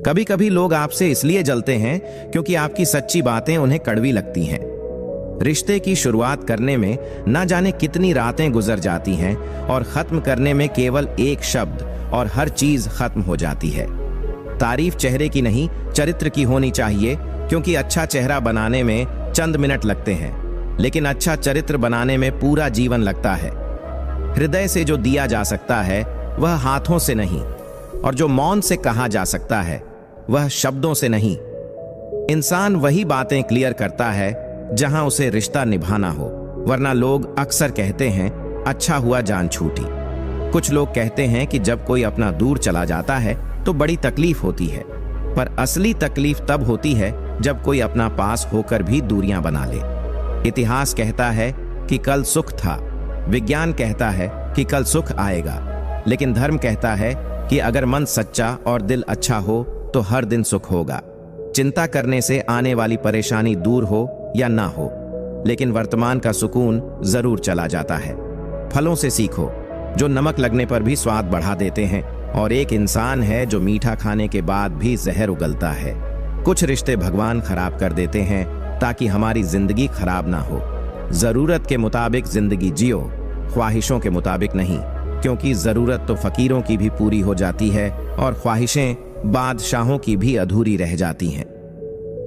कभी कभी लोग आपसे इसलिए जलते हैं क्योंकि आपकी सच्ची बातें उन्हें कड़वी लगती हैं। रिश्ते की शुरुआत करने में ना जाने कितनी रातें गुजर जाती हैं और खत्म करने में केवल एक शब्द और हर चीज खत्म हो जाती है। तारीफ चेहरे की नहीं, चरित्र की होनी चाहिए, क्योंकि अच्छा चेहरा बनाने में चंद मिनट लगते हैं, लेकिन अच्छा चरित्र बनाने में पूरा जीवन लगता है। हृदय से जो दिया जा सकता है वह हाथों से नहीं, और जो मौन से कहा जा सकता है वह शब्दों से नहीं। इंसान वही बातें क्लियर करता है जहां उसे रिश्ता निभाना हो, वरना लोग अक्सर कहते हैं अच्छा हुआ जान छूटी। कुछ लोग कहते हैं कि जब कोई अपना दूर चला जाता है तो बड़ी तकलीफ होती है, पर असली तकलीफ तब होती है जब कोई अपना पास होकर भी दूरियां बना ले। इतिहास कहता है कि कल सुख था, विज्ञान कहता है कि कल सुख आएगा, लेकिन धर्म कहता है कि अगर मन सच्चा और दिल अच्छा हो तो हर दिन सुख होगा। चिंता करने से आने वाली परेशानी दूर हो या ना हो, लेकिन वर्तमान का सुकून जरूर चला जाता है। फलों से सीखो जो नमक लगने पर भी स्वाद बढ़ा देते हैं, और एक इंसान है जो मीठा खाने के बाद भी जहर उगलता है। कुछ रिश्ते भगवान खराब कर देते हैं ताकि हमारी जिंदगी खराब ना हो। जरूरत के मुताबिक जिंदगी जियो, ख्वाहिशों के मुताबिक नहीं, क्योंकि जरूरत तो फकीरों की भी पूरी हो जाती है और ख्वाहिशें बादशाहों की भी अधूरी रह जाती हैं।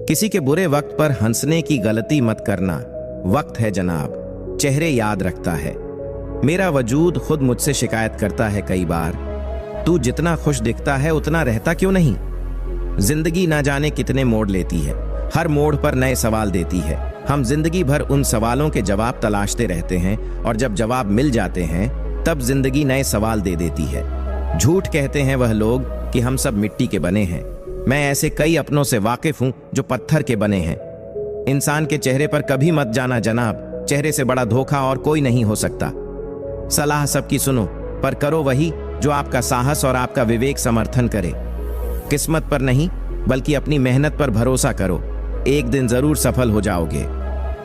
किसी के बुरे वक्त पर हंसने की गलती मत करना। वक्त है जनाब, चेहरे याद रखता है। मेरा वजूद खुद मुझसे शिकायत करता है कई बार, तू जितना खुश दिखता है उतना रहता क्यों नहीं। जिंदगी ना जाने कितने मोड़ लेती है, हर मोड़ पर नए सवाल देती है। हम जिंदगी भर उन सवालों के जवाब तलाशते रहते हैं, और जब जवाब मिल जाते हैं तब जिंदगी नए सवाल दे देती है। झूठ कहते हैं वह लोग कि हम सब मिट्टी के बने हैं। मैं ऐसे कई अपनों से वाकिफ हूं जो पत्थर के बने हैं। इंसान के चेहरे पर कभी मत जाना जनाब, चेहरे से बड़ा धोखा और कोई नहीं हो सकता। सलाह सबकी सुनो, पर करो वही जो आपका साहस और आपका विवेक समर्थन करे। किस्मत पर नहीं बल्कि अपनी मेहनत पर भरोसा करो, एक दिन जरूर सफल हो जाओगे।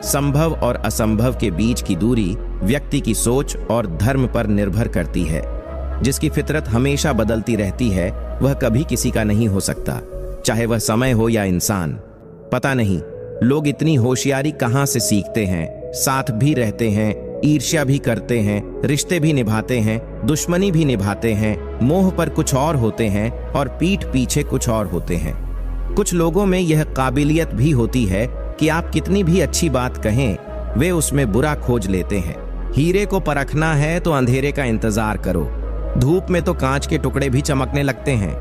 संभव और असंभव के बीच की दूरी व्यक्ति की सोच और धर्म पर निर्भर करती है। जिसकी फितरत हमेशा बदलती रहती है वह कभी किसी का नहीं हो सकता, चाहे वह समय हो या इंसान। पता नहीं लोग इतनी होशियारी कहां से सीखते हैं। साथ भी रहते हैं, ईर्ष्या भी करते हैं, रिश्ते भी निभाते हैं, दुश्मनी भी निभाते हैं, मोह पर कुछ और होते हैं और पीठ पीछे कुछ और होते हैं। कुछ लोगों में यह काबिलियत भी होती है कि आप कितनी भी अच्छी बात कहें वे उसमें बुरा खोज लेते हैं। हीरे को परखना है तो अंधेरे का इंतजार करो, धूप में तो कांच के टुकड़े भी चमकने लगते हैं।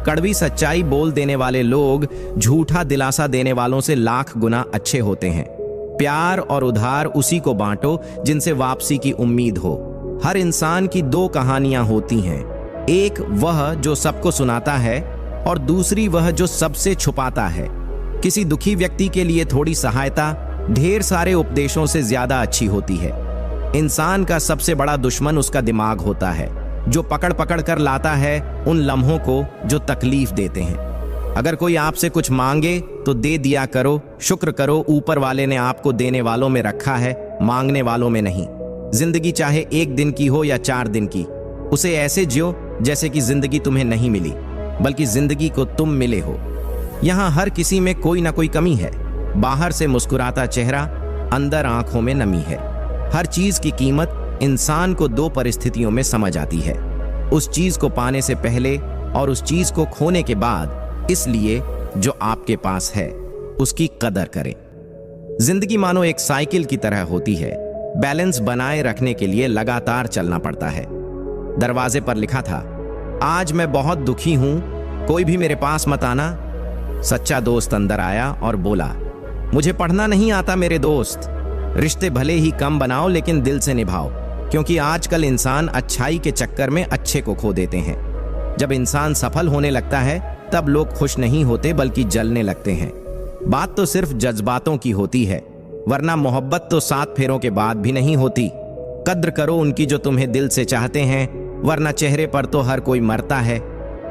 कड़वी सच्चाई बोल देने वाले लोग झूठा दिलासा देने वालों से लाख गुना अच्छे होते हैं। प्यार और उधार उसी को बांटो जिनसे वापसी की उम्मीद हो। हर इंसान की दो कहानियां होती हैं, एक वह जो सबको सुनाता है और दूसरी वह जो सबसे छुपाता है। किसी दुखी व्यक्ति के लिए थोड़ी सहायता ढेर सारे उपदेशों से ज्यादा अच्छी होती है। इंसान का सबसे बड़ा दुश्मन उसका दिमाग होता है, जो पकड़ पकड़ कर लाता है उन लम्हों को जो तकलीफ देते हैं। अगर कोई आपसे कुछ मांगे तो दे दिया करो, शुक्र करो ऊपर वाले ने आपको देने वालों में रखा है, मांगने वालों में नहीं। जिंदगी चाहे 1 दिन की हो या 4 दिन की, उसे ऐसे जियो जैसे कि जिंदगी तुम्हें नहीं मिली बल्कि जिंदगी को तुम मिले हो। यहाँ हर किसी में कोई ना कोई कमी है। बाहर से मुस्कुराता चेहरा, अंदर आंखों में नमी है। हर चीज की कीमत इंसान को 2 परिस्थितियों में समझ आती है, उस चीज को पाने से पहले और उस चीज को खोने के बाद। इसलिए जो आपके पास है उसकी कदर करें। जिंदगी मानो एक साइकिल की तरह होती है, बैलेंस बनाए रखने के लिए लगातार चलना पड़ता है। दरवाजे पर लिखा था, आज मैं बहुत दुखी हूं, कोई भी मेरे पास मत आना। सच्चा दोस्त अंदर आया और बोला, मुझे पढ़ना नहीं आता मेरे दोस्त। रिश्ते भले ही कम बनाओ लेकिन दिल से निभाओ, क्योंकि आजकल इंसान अच्छाई के चक्कर में अच्छे को खो देते हैं। जब इंसान सफल होने लगता है तब लोग खुश नहीं होते बल्कि जलने लगते हैं। बात तो सिर्फ जज्बातों की होती है, वरना मोहब्बत तो 7 फेरों के बाद भी नहीं होती। कद्र करो उनकी जो तुम्हें दिल से चाहते हैं, वरना चेहरे पर तो हर कोई मरता है।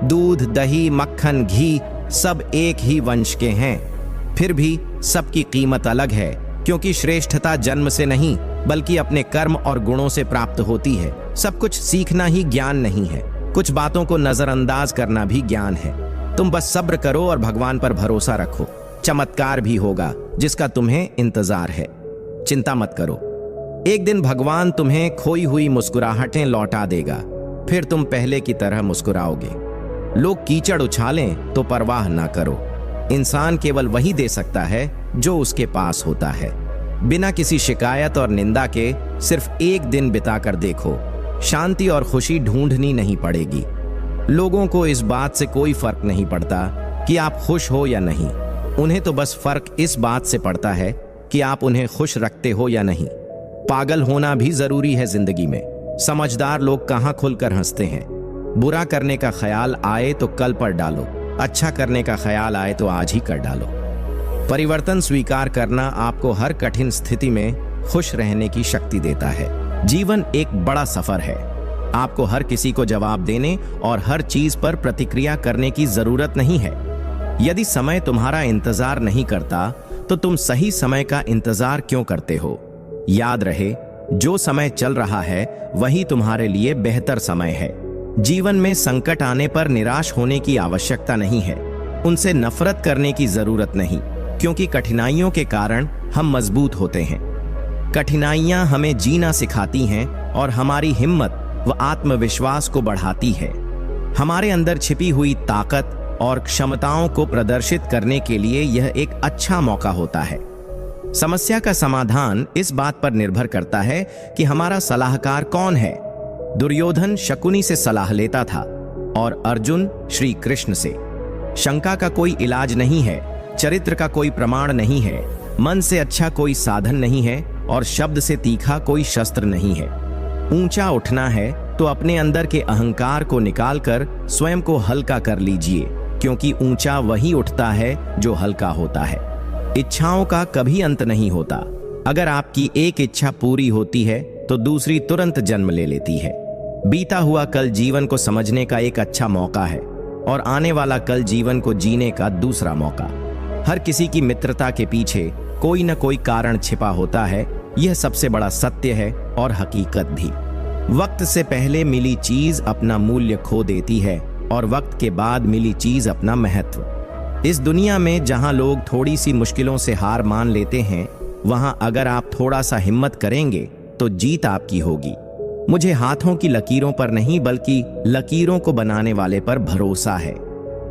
दूध, दही, मक्खन, घी सब एक ही वंश के हैं, फिर भी सबकी कीमत अलग है, क्योंकि श्रेष्ठता जन्म से नहीं बल्कि अपने कर्म और गुणों से प्राप्त होती है। सब कुछ सीखना ही ज्ञान नहीं है, कुछ बातों को नजरअंदाज करना भी ज्ञान है। तुम बस सब्र करो और भगवान पर भरोसा रखो। चमत्कार भी होगा जिसका तुम्हें इंतजार है। चिंता मत करो, एक दिन भगवान तुम्हें खोई हुई मुस्कुराहटें लौटा देगा, फिर तुम पहले की तरह मुस्कुराओगे। लोग कीचड़ उछालें तो परवाह ना करो। इंसान केवल वही दे सकता है जो उसके पास होता है। बिना किसी शिकायत और निंदा के सिर्फ एक दिन बिताकर देखो, शांति और खुशी ढूंढनी नहीं पड़ेगी। लोगों को इस बात से कोई फर्क नहीं पड़ता कि आप खुश हो या नहीं। उन्हें तो बस फर्क इस बात से पड़ता है कि आप उन्हें खुश रखते हो या नहीं। पागल होना भी जरूरी है जिंदगी में। समझदार लोग कहाँ खुलकर हंसते हैं। बुरा करने का ख्याल आए तो कल पर डालो, अच्छा करने का ख्याल आए तो आज ही कर डालो। परिवर्तन स्वीकार करना आपको हर कठिन स्थिति में खुश रहने की शक्ति देता है। जीवन एक बड़ा सफर है। आपको हर किसी को जवाब देने और हर चीज पर प्रतिक्रिया करने की जरूरत नहीं है। यदि समय तुम्हारा इंतजार नहीं करता तो तुम सही समय का इंतजार क्यों करते हो? याद रहे, जो समय चल रहा है वही तुम्हारे लिए बेहतर समय है। जीवन में संकट आने पर निराश होने की आवश्यकता नहीं है। उनसे नफरत करने की जरूरत नहीं, क्योंकि कठिनाइयों के कारण हम मजबूत होते हैं। कठिनाइयां हमें जीना सिखाती हैं और हमारी हिम्मत व आत्मविश्वास को बढ़ाती है। हमारे अंदर छिपी हुई ताकत और क्षमताओं को प्रदर्शित करने के लिए यह एक अच्छा मौका होता है। समस्या का समाधान इस बात पर निर्भर करता है कि हमारा सलाहकार कौन है। दुर्योधन शकुनी से सलाह लेता था और अर्जुन श्री कृष्ण से। शंका का कोई इलाज नहीं है, चरित्र का कोई प्रमाण नहीं है, मन से अच्छा कोई साधन नहीं है और शब्द से तीखा कोई शस्त्र नहीं है। ऊंचा उठना है तो अपने अंदर के अहंकार को निकालकर स्वयं को हल्का कर लीजिए, क्योंकि ऊंचा वही उठता है जो हल्का होता है। इच्छाओं का कभी अंत नहीं होता। अगर आपकी एक इच्छा पूरी होती है तो दूसरी तुरंत जन्म ले लेती है। बीता हुआ कल जीवन को समझने का एक अच्छा मौका है और आने वाला कल जीवन को जीने का दूसरा मौका। हर किसी की मित्रता के पीछे कोई न कोई कारण छिपा होता है। यह सबसे बड़ा सत्य है और हकीकत भी। वक्त से पहले मिली चीज अपना मूल्य खो देती है और वक्त के बाद मिली चीज अपना महत्व। इस दुनिया में जहां लोग थोड़ी सी मुश्किलों से हार मान लेते हैं, वहां अगर आप थोड़ा सा हिम्मत करेंगे तो जीत आपकी होगी। मुझे हाथों की लकीरों पर नहीं बल्कि लकीरों को बनाने वाले पर भरोसा है।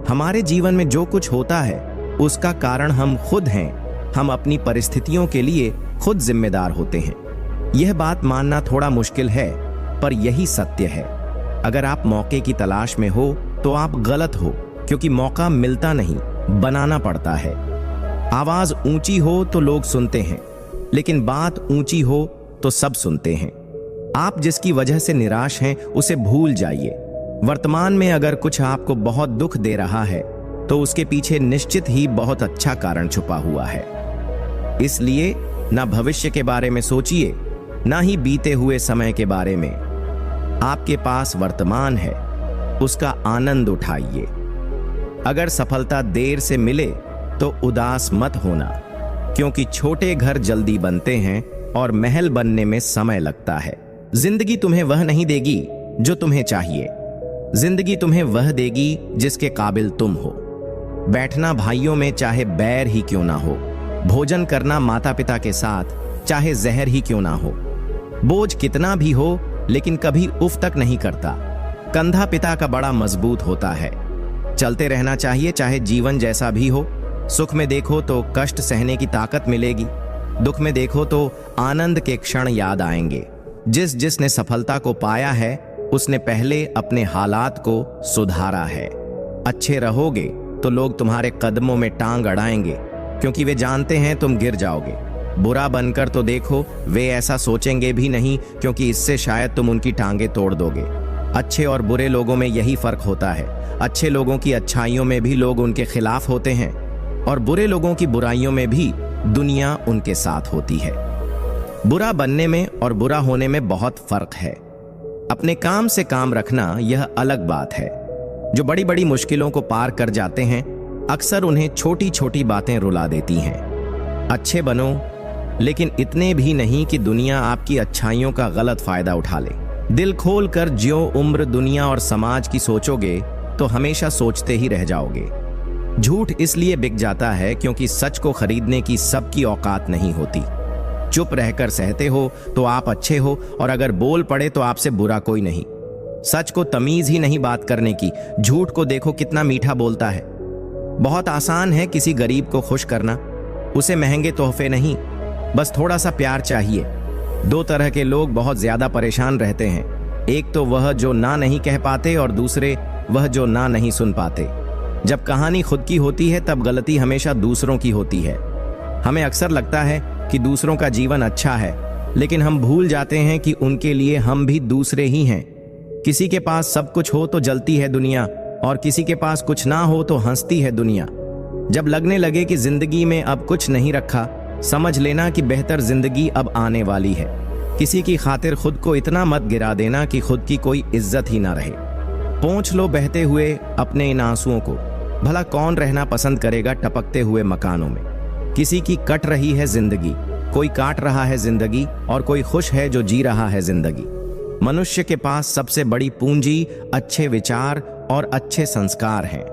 हमारे जीवन में जो कुछ होता है उसका कारण हम खुद हैं। हम अपनी परिस्थितियों के लिए खुद जिम्मेदार होते हैं। यह बात मानना थोड़ा मुश्किल है, पर यही सत्य है। अगर आप मौके की तलाश में हो तो आप गलत हो, क्योंकि मौका मिलता नहीं, बनाना पड़ता है। आवाज ऊंची हो तो लोग सुनते हैं, लेकिन बात ऊंची हो तो सब सुनते हैं। आप जिसकी वजह से निराश हैं उसे भूल जाइए। वर्तमान में अगर कुछ आपको बहुत दुख दे रहा है तो उसके पीछे निश्चित ही बहुत अच्छा कारण छुपा हुआ है। इसलिए ना भविष्य के बारे में सोचिए, ना ही बीते हुए समय के बारे में। आपके पास वर्तमान है, उसका आनंद उठाइए। अगर सफलता देर से मिले तो उदास मत होना, क्योंकि छोटे घर जल्दी बनते हैं और महल बनने में समय लगता है। जिंदगी तुम्हें वह नहीं देगी जो तुम्हें चाहिए। जिंदगी तुम्हें वह देगी जिसके काबिल तुम हो। बैठना भाइयों में चाहे बैर ही क्यों ना हो, भोजन करना माता पिता के साथ चाहे जहर ही क्यों ना हो। बोझ कितना भी हो लेकिन कभी उफ तक नहीं करता। कंधा पिता का बड़ा मजबूत होता है। चलते रहना चाहिए चाहे जीवन जैसा भी हो। सुख में देखो तो कष्ट सहने की ताकत मिलेगी, दुख में देखो तो आनंद के क्षण याद आएंगे। जिसने सफलता को पाया है उसने पहले अपने हालात को सुधारा है। अच्छे रहोगे तो लोग तुम्हारे कदमों में टांग अड़ाएंगे, क्योंकि वे जानते हैं तुम गिर जाओगे। बुरा बनकर तो देखो, वे ऐसा सोचेंगे भी नहीं, क्योंकि इससे शायद तुम उनकी टांगे तोड़ दोगे। अच्छे और बुरे लोगों में यही फर्क होता है। अच्छे लोगों की अच्छाइयों में भी लोग उनके खिलाफ होते हैं और बुरे लोगों की बुराइयों में भी दुनिया उनके साथ होती है। बुरा बनने में और बुरा होने में बहुत फर्क है। अपने काम से काम रखना यह अलग बात है। जो बड़ी बड़ी मुश्किलों को पार कर जाते हैं, अक्सर उन्हें छोटी छोटी बातें रुला देती हैं। अच्छे बनो, लेकिन इतने भी नहीं कि दुनिया आपकी अच्छाइयों का गलत फायदा उठा ले। दिल खोल कर ज्यों उम्र दुनिया और समाज की सोचोगे तो हमेशा सोचते ही रह जाओगे। झूठ इसलिए बिक जाता है क्योंकि सच को खरीदने की सबकी औकात नहीं होती। चुप रहकर सहते हो तो आप अच्छे हो, और अगर बोल पड़े तो आपसे बुरा कोई नहीं। सच को तमीज ही नहीं बात करने की, झूठ को देखो कितना मीठा बोलता है। बहुत आसान है किसी गरीब को खुश करना, उसे महंगे तोहफे नहीं, बस थोड़ा सा प्यार चाहिए। दो तरह के लोग बहुत ज्यादा परेशान रहते हैं, एक तो वह जो ना नहीं कह पाते और दूसरे वह जो ना नहीं सुन पाते। जब कहानी खुद की होती है तब गलती हमेशा दूसरों की होती है। हमें अक्सर लगता है कि दूसरों का जीवन अच्छा है, लेकिन हम भूल जाते हैं कि उनके लिए हम भी दूसरे ही हैं। किसी के पास सब कुछ हो तो जलती है दुनिया, और किसी के पास कुछ ना हो तो हंसती है दुनिया। जब लगने लगे कि जिंदगी में अब कुछ नहीं रखा, समझ लेना कि बेहतर जिंदगी अब आने वाली है। किसी की खातिर खुद को इतना मत गिरा देना कि खुद की कोई इज्जत ही ना रहे। पोंछ लो बहते हुए अपने इन आंसुओं को, भला कौन रहना पसंद करेगा टपकते हुए मकानों में। किसी की कट रही है जिंदगी, कोई काट रहा है जिंदगी, और कोई खुश है जो जी रहा है जिंदगी। मनुष्य के पास सबसे बड़ी पूंजी अच्छे विचार और अच्छे संस्कार हैं,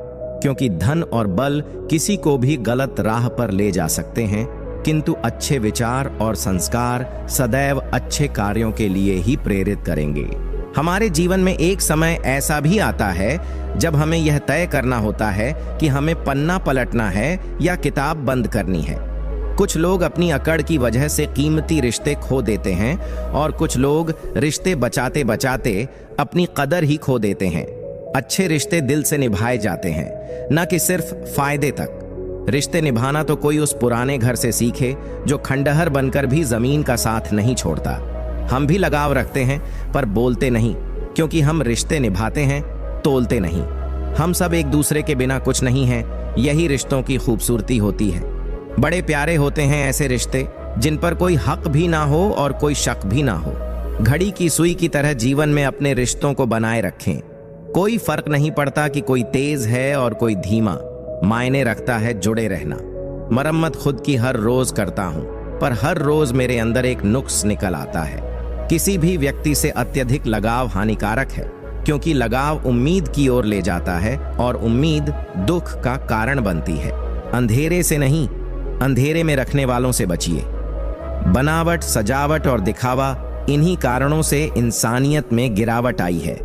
क्योंकि धन और बल किसी को भी गलत राह पर ले जा सकते हैं, किंतु अच्छे विचार और संस्कार सदैव अच्छे कार्यों के लिए ही प्रेरित करेंगे। हमारे जीवन में एक समय ऐसा भी आता है जब हमें यह तय करना होता है कि हमें पन्ना पलटना है या किताब बंद करनी है। कुछ लोग अपनी अकड़ की वजह से कीमती रिश्ते खो देते हैं, और कुछ लोग रिश्ते बचाते बचाते अपनी कदर ही खो देते हैं। अच्छे रिश्ते दिल से निभाए जाते हैं, न कि सिर्फ फायदे तक। रिश्ते निभाना तो कोई उस पुराने घर से सीखे जो खंडहर बनकर भी जमीन का साथ नहीं छोड़ता। हम भी लगाव रखते हैं पर बोलते नहीं, क्योंकि हम रिश्ते निभाते हैं, तोलते नहीं। हम सब एक दूसरे के बिना कुछ नहीं हैं, यही रिश्तों की खूबसूरती होती है। बड़े प्यारे होते हैं ऐसे रिश्ते जिन पर कोई हक भी ना हो और कोई शक भी ना हो। घड़ी की सुई की तरह जीवन में अपने रिश्तों को बनाए रखें। कोई फर्क नहीं पड़ता कि कोई तेज है और कोई धीमा, मायने रखता है जुड़े रहना। मरम्मत खुद की हर रोज करता हूं, पर हर रोज मेरे अंदर एक नुक्स निकल आता है। किसी भी व्यक्ति से अत्यधिक लगाव हानिकारक है, क्योंकि लगाव उम्मीद की ओर ले जाता है और उम्मीद दुख का कारण बनती है। अंधेरे से नहीं, अंधेरे में रखने वालों से बचिए। बनावट, सजावट और दिखावा, इन्हीं कारणों से इंसानियत में गिरावट आई है।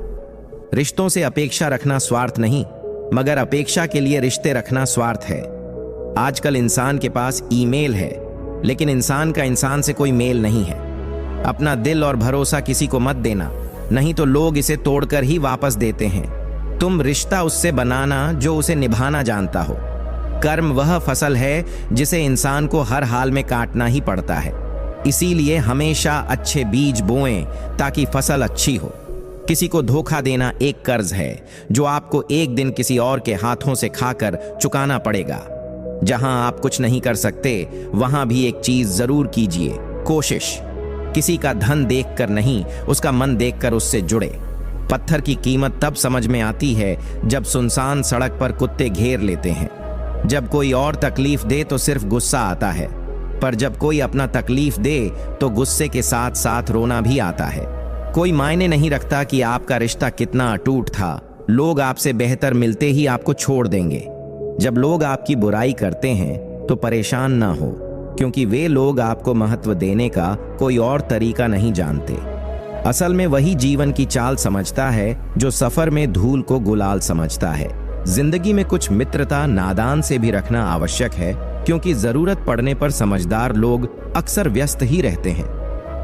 रिश्तों से अपेक्षा रखना स्वार्थ नहीं, मगर अपेक्षा के लिए रिश्ते रखना स्वार्थ है। आजकल इंसान के पास ईमेल है, लेकिन इंसान का इंसान से कोई मेल नहीं है। अपना दिल और भरोसा किसी को मत देना, नहीं तो लोग इसे तोड़कर ही वापस देते हैं। तुम रिश्ता उससे बनाना जो उसे निभाना जानता हो। कर्म वह फसल है जिसे इंसान को हर हाल में काटना ही पड़ता है। इसीलिए हमेशा अच्छे बीज बोएं ताकि फसल अच्छी हो। किसी को धोखा देना एक कर्ज है जो आपको एक दिन किसी और के हाथों से खाकर चुकाना पड़ेगा। जहां आप कुछ नहीं कर सकते, वहां भी एक चीज जरूर कीजिए, कोशिश। किसी का धन देखकर नहीं, उसका मन देखकर उससे जुड़े। पत्थर की कीमत तब समझ में आती है जब सुनसान सड़क पर कुत्ते घेर लेते हैं। जब कोई और तकलीफ दे तो सिर्फ गुस्सा आता है, पर जब कोई अपना तकलीफ दे तो गुस्से के साथ साथ रोना भी आता है। कोई मायने नहीं रखता कि आपका रिश्ता कितना अटूट था, लोग आपसे बेहतर मिलते ही आपको छोड़ देंगे। जब लोग आपकी बुराई करते हैं तो परेशान ना हो, क्योंकि वे लोग आपको महत्व देने का कोई और तरीका नहीं जानते। असल में वही जीवन की चाल समझता है जो सफर में धूल को गुलाल समझता है। जिंदगी में कुछ मित्रता नादान से भी रखना आवश्यक है, क्योंकि जरूरत पड़ने पर समझदार लोग अक्सर व्यस्त ही रहते हैं।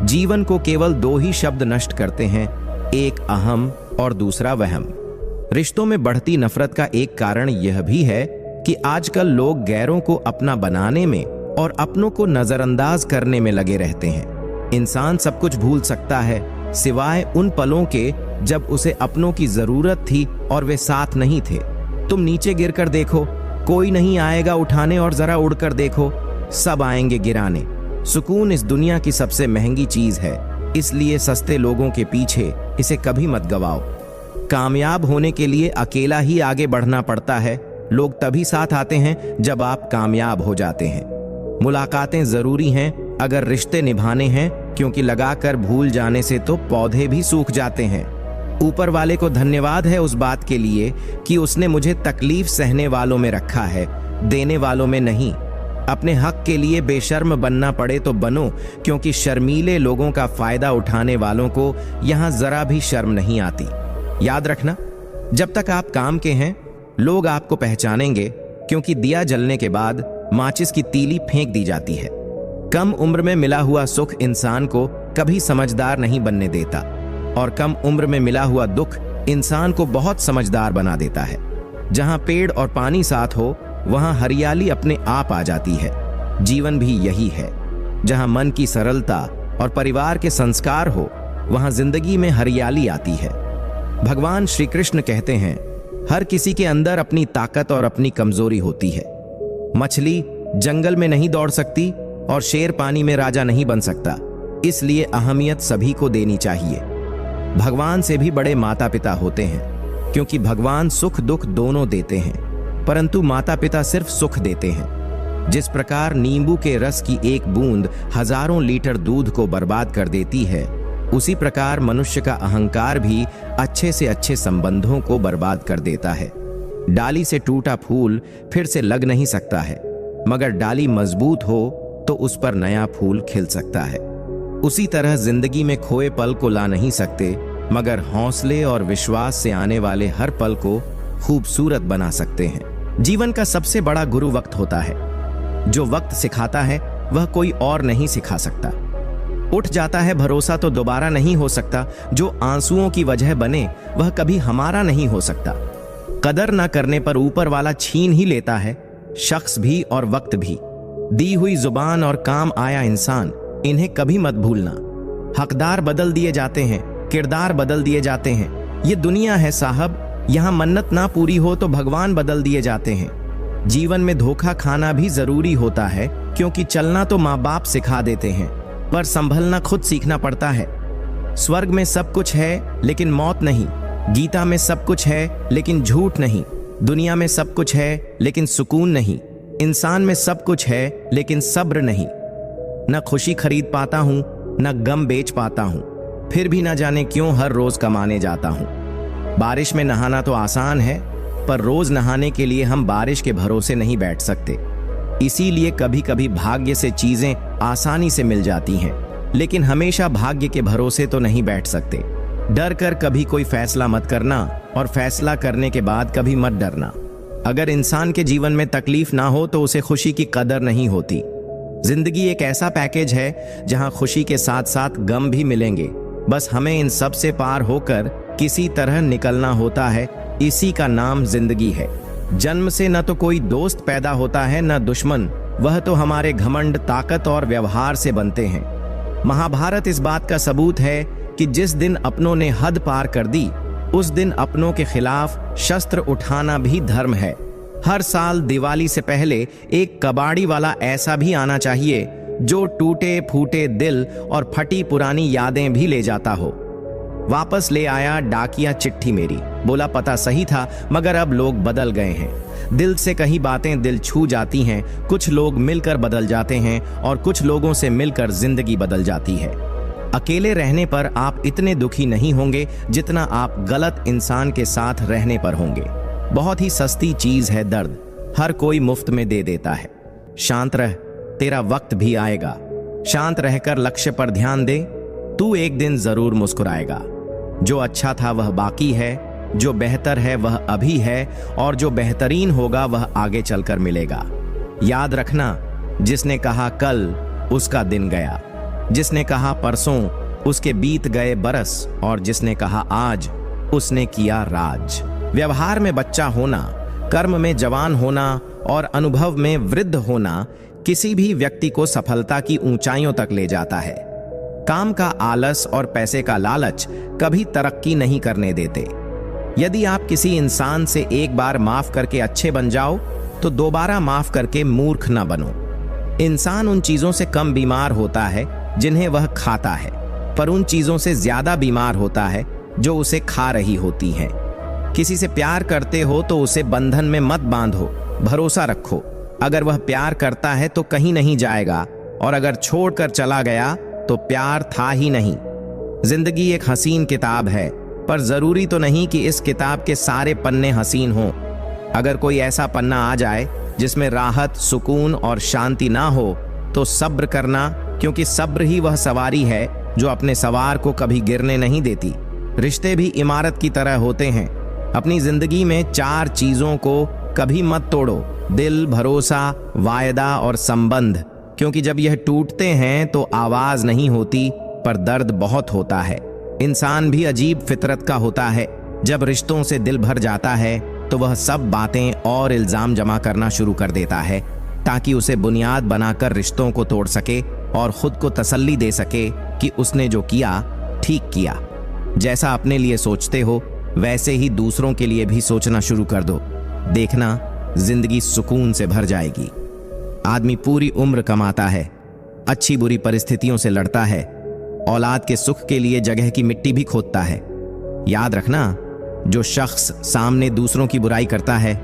जीवन को केवल दो ही शब्द नष्ट करते हैं, एक अहम और दूसरा वहम। रिश्तों में बढ़ती नफरत का एक कारण यह भी है कि आजकल लोग गैरों को अपना बनाने में और अपनों को नजरअंदाज करने में लगे रहते हैं। इंसान सब कुछ भूल सकता है सिवाय उन पलों के जब उसे अपनों की जरूरत थी और वे साथ नहीं थे। तुम नीचे गिरकर देखो, कोई नहीं आएगा उठाने, और जरा उड़कर देखो, सब आएंगे गिराने। सुकून इस दुनिया की सबसे महंगी चीज है, इसलिए सस्ते लोगों के पीछे इसे कभी मत गवाओ। कामयाब होने के लिए अकेला ही आगे बढ़ना पड़ता है। लोग तभी साथ आते हैं जब आप कामयाब हो जाते हैं। मुलाकातें जरूरी हैं अगर रिश्ते निभाने हैं, क्योंकि लगाकर भूल जाने से तो पौधे भी सूख जाते हैं। ऊपर वाले को धन्यवाद है उस बात के लिए कि उसने मुझे तकलीफ सहने वालों में रखा है, देने वालों में नहीं। अपने हक के लिए बेशर्म बनना पड़े तो बनो, क्योंकि शर्मीले लोगों का फायदा उठाने वालों को यहां जरा भी शर्म नहीं आती। याद रखना, जब तक आप काम के हैं लोग आपको पहचानेंगे, क्योंकि दिया जलने के बाद माचिस की तीली फेंक दी जाती है। कम उम्र में मिला हुआ सुख इंसान को कभी समझदार नहीं बनने देता, और कम उम्र में मिला हुआ दुख इंसान को बहुत समझदार बना देता है। जहां पेड़ और पानी साथ हो वहां हरियाली अपने आप आ जाती है। जीवन भी यही है, जहां मन की सरलता और परिवार के संस्कार हो वहां जिंदगी में हरियाली आती है। भगवान श्री कृष्ण कहते हैं, हर किसी के अंदर अपनी ताकत और अपनी कमजोरी होती है। मछली जंगल में नहीं दौड़ सकती और शेर पानी में राजा नहीं बन सकता, इसलिए अहमियत सभी को देनी चाहिए। भगवान से भी बड़े माता पिता होते हैं, क्योंकि भगवान सुख दुख दोनों देते हैं, परंतु माता पिता सिर्फ सुख देते हैं। जिस प्रकार नींबू के रस की एक बूंद हजारों लीटर दूध को बर्बाद कर देती है, उसी प्रकार मनुष्य का अहंकार भी अच्छे से अच्छे संबंधों को बर्बाद कर देता है। डाली से टूटा फूल फिर से लग नहीं सकता है, मगर डाली मजबूत हो तो उस पर नया फूल खिल सकता है। उसी तरह जिंदगी में खोए पल को ला नहीं सकते, मगर हौसले और विश्वास से आने वाले हर पल को खूबसूरत बना सकते हैं। जीवन का सबसे बड़ा गुरु वक्त होता है। जो वक्त सिखाता है वह कोई और नहीं सिखा सकता। उठ जाता है भरोसा तो दोबारा नहीं हो सकता। जो आंसुओं की वजह बने वह कभी हमारा नहीं हो सकता। कदर न करने पर ऊपर वाला छीन ही लेता है, शख्स भी और वक्त भी। दी हुई जुबान और काम आया इंसान, इन्हें कभी मत भूलना। हकदार बदल दिए जाते हैं, किरदार बदल दिए जाते हैं। ये दुनिया है साहब, यहाँ मन्नत ना पूरी हो तो भगवान बदल दिए जाते हैं। जीवन में धोखा खाना भी जरूरी होता है, क्योंकि चलना तो माँ बाप सिखा देते हैं, पर संभलना खुद सीखना पड़ता है। स्वर्ग में सब कुछ है लेकिन मौत नहीं। गीता में सब कुछ है लेकिन झूठ नहीं। दुनिया में सब कुछ है लेकिन सुकून नहीं। इंसान में सब कुछ है लेकिन सब्र नहीं। न खुशी खरीद पाता हूं, न गम बेच पाता हूं, फिर भी न जाने क्यों हर रोज कमाने जाता हूं। बारिश में नहाना तो आसान है, पर रोज नहाने के लिए हम बारिश के भरोसे नहीं बैठ सकते। इसीलिए कभी कभी भाग्य से चीजें आसानी से मिल जाती हैं, लेकिन हमेशा भाग्य के भरोसे तो नहीं बैठ सकते। डर कर कभी कोई फैसला मत करना, और फैसला करने के बाद कभी मत डरना। अगर इंसान के जीवन में तकलीफ ना हो तो उसे खुशी की कदर नहीं होती। जिंदगी एक ऐसा पैकेज है जहां खुशी के साथ साथ गम भी मिलेंगे। बस हमें इन सब से पार होकर किसी तरह निकलना होता है। इसी का नाम जिंदगी है। जन्म से न तो कोई दोस्त पैदा होता है न दुश्मन, वह तो हमारे घमंड, ताकत और व्यवहार से बनते हैं। महाभारत इस बात का सबूत है कि जिस दिन अपनों ने हद पार कर दी, उस दिन अपनों के खिलाफ शस्त्र उठाना भी धर्म है। हर साल दिवाली से पहले एक कबाड़ी वाला ऐसा भी आना चाहिए जो टूटे फूटे दिल और फटी पुरानी यादें भी ले जाता हो। वापस ले आया डाकिया चिट्ठी मेरी, बोला पता सही था मगर अब लोग बदल गए हैं। दिल से कही बातें दिल छू जाती हैं। कुछ लोग मिलकर बदल जाते हैं और कुछ लोगों से मिलकर जिंदगी बदल जाती है। अकेले रहने पर आप इतने दुखी नहीं होंगे जितना आप गलत इंसान के साथ रहने पर होंगे। बहुत ही सस्ती चीज है दर्द, हर कोई मुफ्त में दे देता है। शांत रह, तेरा वक्त भी आएगा। शांत रहकर लक्ष्य पर ध्यान दे, तू एक दिन जरूर मुस्कुराएगा। जो अच्छा था वह बाकी है, जो बेहतर है वह अभी है, और जो बेहतरीन होगा वह आगे चलकर मिलेगा। याद रखना, जिसने कहा कल उसका दिन गया, जिसने कहा परसों उसके बीत गए बरस, और जिसने कहा आज उसने किया राज। व्यवहार में बच्चा होना, कर्म में जवान होना और अनुभव में वृद्ध होना किसी भी व्यक्ति को सफलता की ऊंचाइयों तक ले जाता है। काम का आलस और पैसे का लालच कभी तरक्की नहीं करने देते। यदि आप किसी इंसान से एक बार माफ करके अच्छे बन जाओ तो दोबारा माफ करके मूर्ख न बनो। इंसान उन चीजों से कम बीमार होता है जिन्हें वह खाता है, पर उन चीजों से ज्यादा बीमार होता है जो उसे खा रही होती हैं। किसी से प्यार करते हो तो उसे बंधन में मत बांधो, भरोसा रखो। अगर वह प्यार करता है तो कहीं नहीं जाएगा, और अगर छोड़कर चला गया तो प्यार था ही नहीं। जिंदगी एक हसीन किताब है, पर जरूरी तो नहीं कि इस किताब के सारे पन्ने हसीन हों। अगर कोई ऐसा पन्ना आ जाए जिसमें राहत, सुकून और शांति ना हो तो सब्र करना, क्योंकि सब्र ही वह सवारी है जो अपने सवार को कभी गिरने नहीं देती। रिश्ते भी इमारत की तरह होते हैं। अपनी जिंदगी में 4 चीजों को कभी मत तोड़ो: दिल, भरोसा, वायदा और संबंध। क्योंकि जब यह टूटते हैं तो आवाज नहीं होती, पर दर्द बहुत होता है। इंसान भी अजीब फितरत का होता है। जब रिश्तों से दिल भर जाता है तो वह सब बातें और इल्जाम जमा करना शुरू कर देता है, ताकि उसे बुनियाद बनाकर रिश्तों को तोड़ सके और खुद को तसल्ली दे सके कि उसने जो किया ठीक किया। जैसा अपने लिए सोचते हो वैसे ही दूसरों के लिए भी सोचना शुरू कर दो। देखना, जिंदगी सुकून से भर जाएगी। आदमी पूरी उम्र कमाता है, अच्छी बुरी परिस्थितियों से लड़ता है, औलाद के सुख के लिए जगह की मिट्टी भी खोदता है। याद रखना, जो शख्स सामने दूसरों की बुराई करता है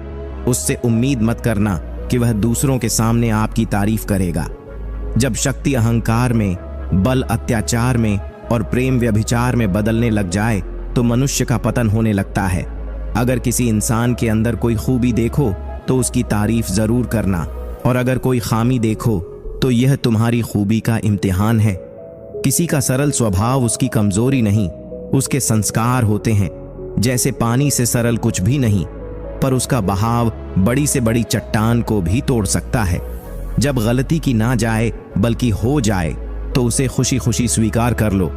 उससे उम्मीद मत करना कि वह दूसरों के सामने आपकी तारीफ करेगा। जब शक्ति अहंकार में, बल अत्याचार में और प्रेम व्यभिचार में बदलने लग जाए तो मनुष्य का पतन होने लगता है। अगर किसी इंसान के अंदर कोई खूबी देखो तो उसकी तारीफ जरूर करना, और अगर कोई खामी देखो तो यह तुम्हारी खूबी का इम्तिहान है। किसी का सरल स्वभाव उसकी कमजोरी नहीं, उसके संस्कार होते हैं। जैसे पानी से सरल कुछ भी नहीं, पर उसका बहाव बड़ी से बड़ी चट्टान को भी तोड़ सकता है। जब गलती की ना जाए बल्कि हो जाए तो उसे खुशी खुशी स्वीकार कर लो।